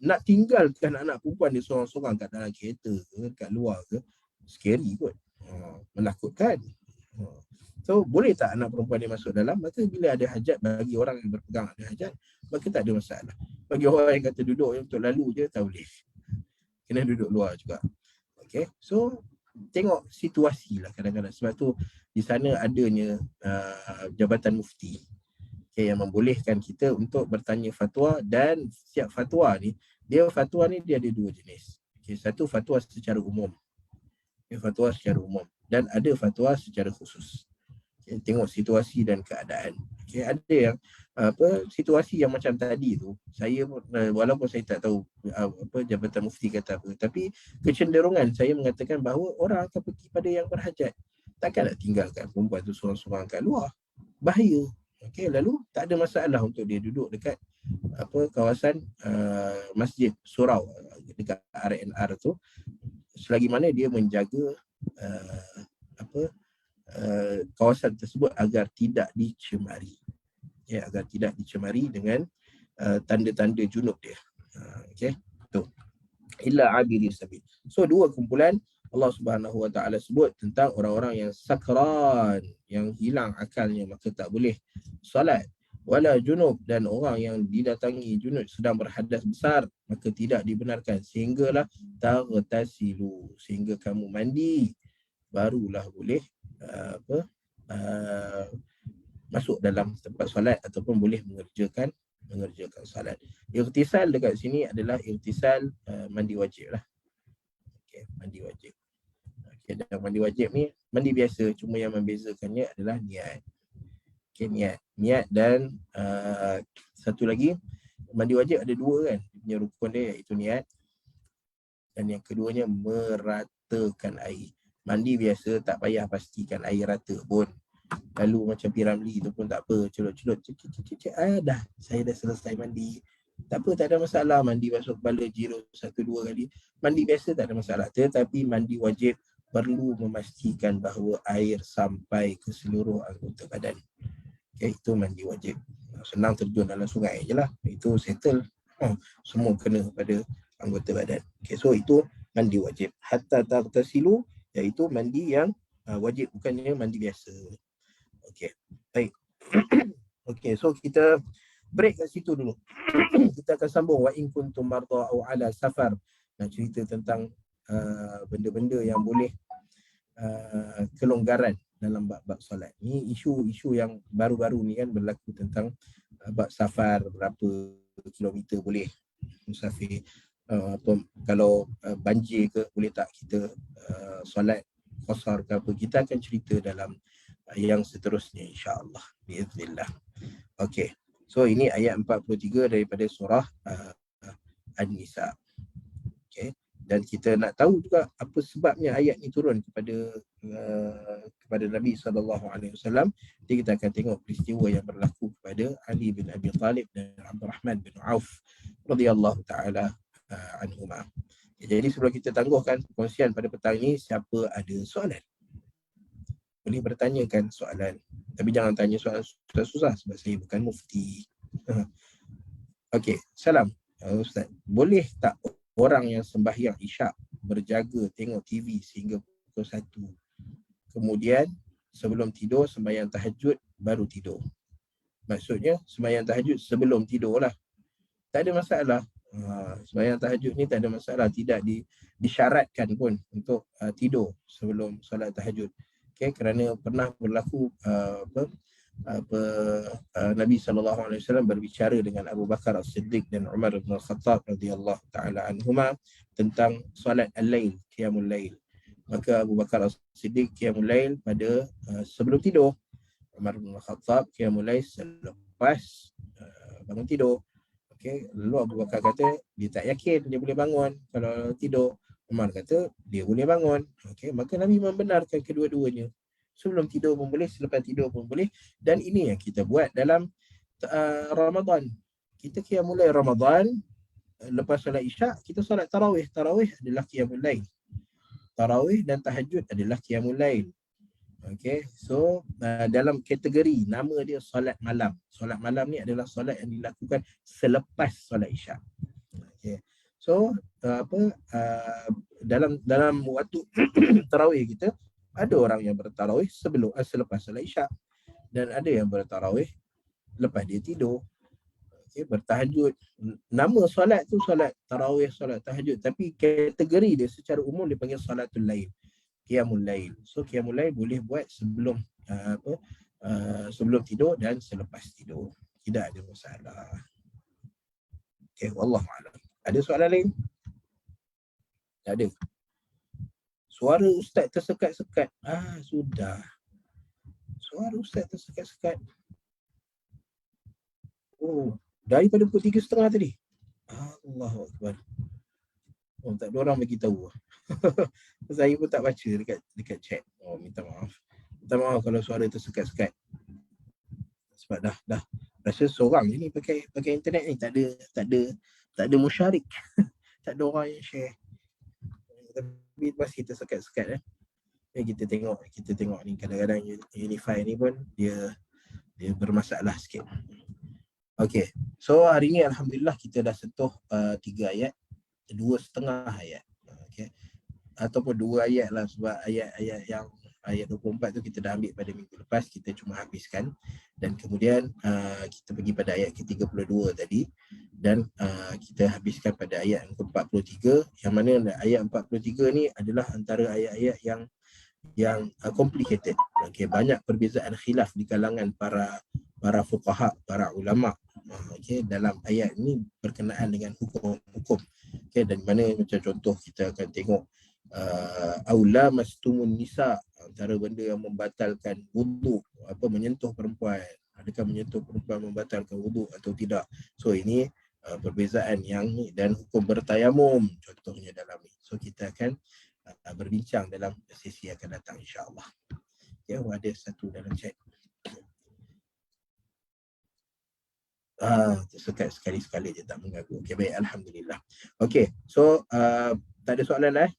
nak tinggalkan anak perempuan dia seorang-seorang kat dalam kereta ke, kat luar ke, scary kot. Menakutkan. So boleh tak anak perempuan dia masuk dalam? Maka bila ada hajat, bagi orang yang berpegang ada hajat, maka tak ada masalah. Bagi orang yang kata duduk untuk lalu je, tak boleh. Kena duduk luar juga. Okay, so tengok situasi lah kadang-kadang. Sebab tu di sana adanya Jabatan Mufti, okay, yang membolehkan kita untuk bertanya fatwa. Dan setiap fatwa ni dia ada dua jenis. Okay, satu fatwa secara umum, okay, fatwa secara umum, dan ada fatwa secara khusus. Okay, tengok situasi dan keadaan. Okay, ada yang situasi yang macam tadi tu, saya walaupun saya tak tahu Jabatan Mufti kata apa, tapi kecenderungan saya mengatakan bahawa orang akan pergi pada yang berhajat. Takkan nak tinggalkan perempuan tu seorang-seorang kat luar, bahaya. Okay, lalu tak ada masalah untuk dia duduk dekat kawasan masjid surau dekat RNR tu, selagi mana dia menjaga kawasan tersebut agar tidak dicemari. Okay, agar tidak dicemari dengan tanda-tanda junub dia. Okay, tu. Illa abiri sabil. So dua kumpulan Allah Subhanahu Wa Taala sebut tentang orang-orang yang sakran, yang hilang akalnya, maka tak boleh solat. Wala junub, dan orang yang didatangi junub sedang berhadas besar, maka tidak dibenarkan sehinggalah taghtasilu, sehingga kamu mandi, barulah boleh masuk dalam tempat solat ataupun boleh mengerjakan solat. Irtisal dekat sini adalah irtisal mandi wajib lah. Okay, mandi wajib. Okay, dan mandi wajib ni mandi biasa, cuma yang membezakannya adalah niat. Okay, niat dan satu lagi, mandi wajib ada dua kan, dia punya rukun dia, iaitu niat, dan yang keduanya meratakan air. Mandi biasa tak payah pastikan air rata pun. Lalu macam Piramli tu pun tak apa, celot-celot, dah, saya dah selesai mandi. Tak apa, tak ada masalah. Mandi masuk kepala jiru 1-2 kali, mandi biasa tak ada masalah. Tetapi mandi wajib perlu memastikan bahawa air sampai ke seluruh anggota badan. Okay, itu mandi wajib. Senang terjun dalam sungai je lah, itu settle. Semua kena pada anggota badan. Okay, so itu mandi wajib. Hatta taghtasilu, iaitu mandi yang wajib, bukannya mandi biasa. Okay, baik. Okay, so kita break kat situ dulu. Kita akan sambung wa in kuntum marda au ala safar. Nak cerita tentang benda-benda yang boleh kelonggaran dalam bab solat. Ni isu-isu yang baru-baru ni kan berlaku tentang bab safar, berapa kilometer boleh musafir, kalau banjir ke boleh tak kita solat qasar ke apa. Kita akan cerita dalam yang seterusnya insya-Allah biiznillah. Okey. So ini ayat 43 daripada surah An-Nisa. Okey. Dan kita nak tahu juga apa sebabnya ayat ni turun kepada Nabi SAW. Jadi kita akan tengok peristiwa yang berlaku kepada Ali bin Abi Talib dan Abdurrahman bin Auf radhiyallahu taala anhuma. Jadi sebelum kita tangguhkan perkongsian pada petang ini, siapa ada soalan? Boleh bertanyakan soalan. Tapi jangan tanya soalan susah-susah sebab saya bukan mufti. Okey, salam. Ustaz, boleh tak orang yang sembahyang isyak berjaga tengok TV sehingga pukul 1, kemudian sebelum tidur sembahyang tahajud baru tidur? Maksudnya sembahyang tahajud sebelum tidur lah. Tak ada masalah. Sembahyang tahajud ni tak ada masalah. Tidak disyaratkan pun untuk tidur sebelum solat tahajud. Okay, kerana pernah berlaku Nabi SAW berbicara dengan Abu Bakar As-Siddiq dan Umar bin Khattab radhiyallahu taala anhuma tentang solat al-lail, qiyamul lail. Maka Abu Bakar As-Siddiq qiyamul lail pada sebelum tidur. Umar bin Khattab qiyamul lail selepas bangun tidur. Okey, lalu Abu Bakar kata dia tak yakin dia boleh bangun kalau tidur. Umar kata dia boleh bangun. Okey, maka Nabi membenarkan kedua-duanya. Sebelum tidur pun boleh, selepas tidur pun boleh. Dan ini yang kita buat dalam Ramadan. Kita qiyamul lail Ramadan, lepas solat isyak kita solat tarawih. Tarawih adalah qiyamul lail. Tarawih dan tahajud adalah qiyamul lail. Okay, so dalam kategori nama dia solat malam. Solat malam ni adalah solat yang dilakukan selepas solat isyak. Okay, so dalam waktu tarawih kita ada orang yang bertarawih selepas solat isyak dan ada yang bertarawih lepas dia tidur. Okay, bertahajud. Nama solat tu solat tarawih, solat tahajud, tapi kategori dia secara umum dipanggil solatul lail. Qiyamul lail. So qiyamul lail boleh buat sebelum sebelum tidur dan selepas tidur. Tidak ada masalah. Okey, wallahu a'lam. Ada soalan lain? Tak ada. Suara ustaz tersekat-sekat. Sudah. Suara ustaz tersekat-sekat. Oh, daripada pukul 3.30 tadi. Allahu akbar. Oh, tak ada orang bagi tahu. Saya pun tak baca dekat chat. Oh, minta maaf. Minta maaf kalau suara tersekat-sekat. Sebab dah rasa seorang je ni pakai internet ni, tak ada musyarik. Tak ada orang yang share. Tapi masih tersekat-sekat kita tengok ni kadang-kadang Unify ni pun dia bermasalah sikit. Okey. So hari ni alhamdulillah kita dah sentuh 3 ayat, 2.5 ayat. Okey. Ataupun 2 ayat lah, sebab ayat-ayat yang ayat 24 tu kita dah ambil pada minggu lepas, kita cuma habiskan. Dan kemudian kita pergi pada ayat ke-32 tadi, dan kita habiskan pada ayat ke-43, yang mana ayat 43 ni adalah antara ayat-ayat yang complicated. Okay, banyak perbezaan khilaf di kalangan para fuqaha, para ulama. Okay, dalam ayat ni berkenaan dengan hukum-hukum. Okay, dan mana macam contoh kita akan tengok aula mastumun nisa, antara benda yang membatalkan wuduk, menyentuh perempuan. Adakah menyentuh perempuan membatalkan wuduk atau tidak? So ini perbezaan yang ni, dan hukum bertayamum contohnya dalam ni. So kita akan berbincang dalam sesi akan datang insya-Allah. Ya, ada satu dalam chat. Sekali-sekali je, tak mengganggu. Okey, baik, alhamdulillah. Okey, so tak ada soalan lah.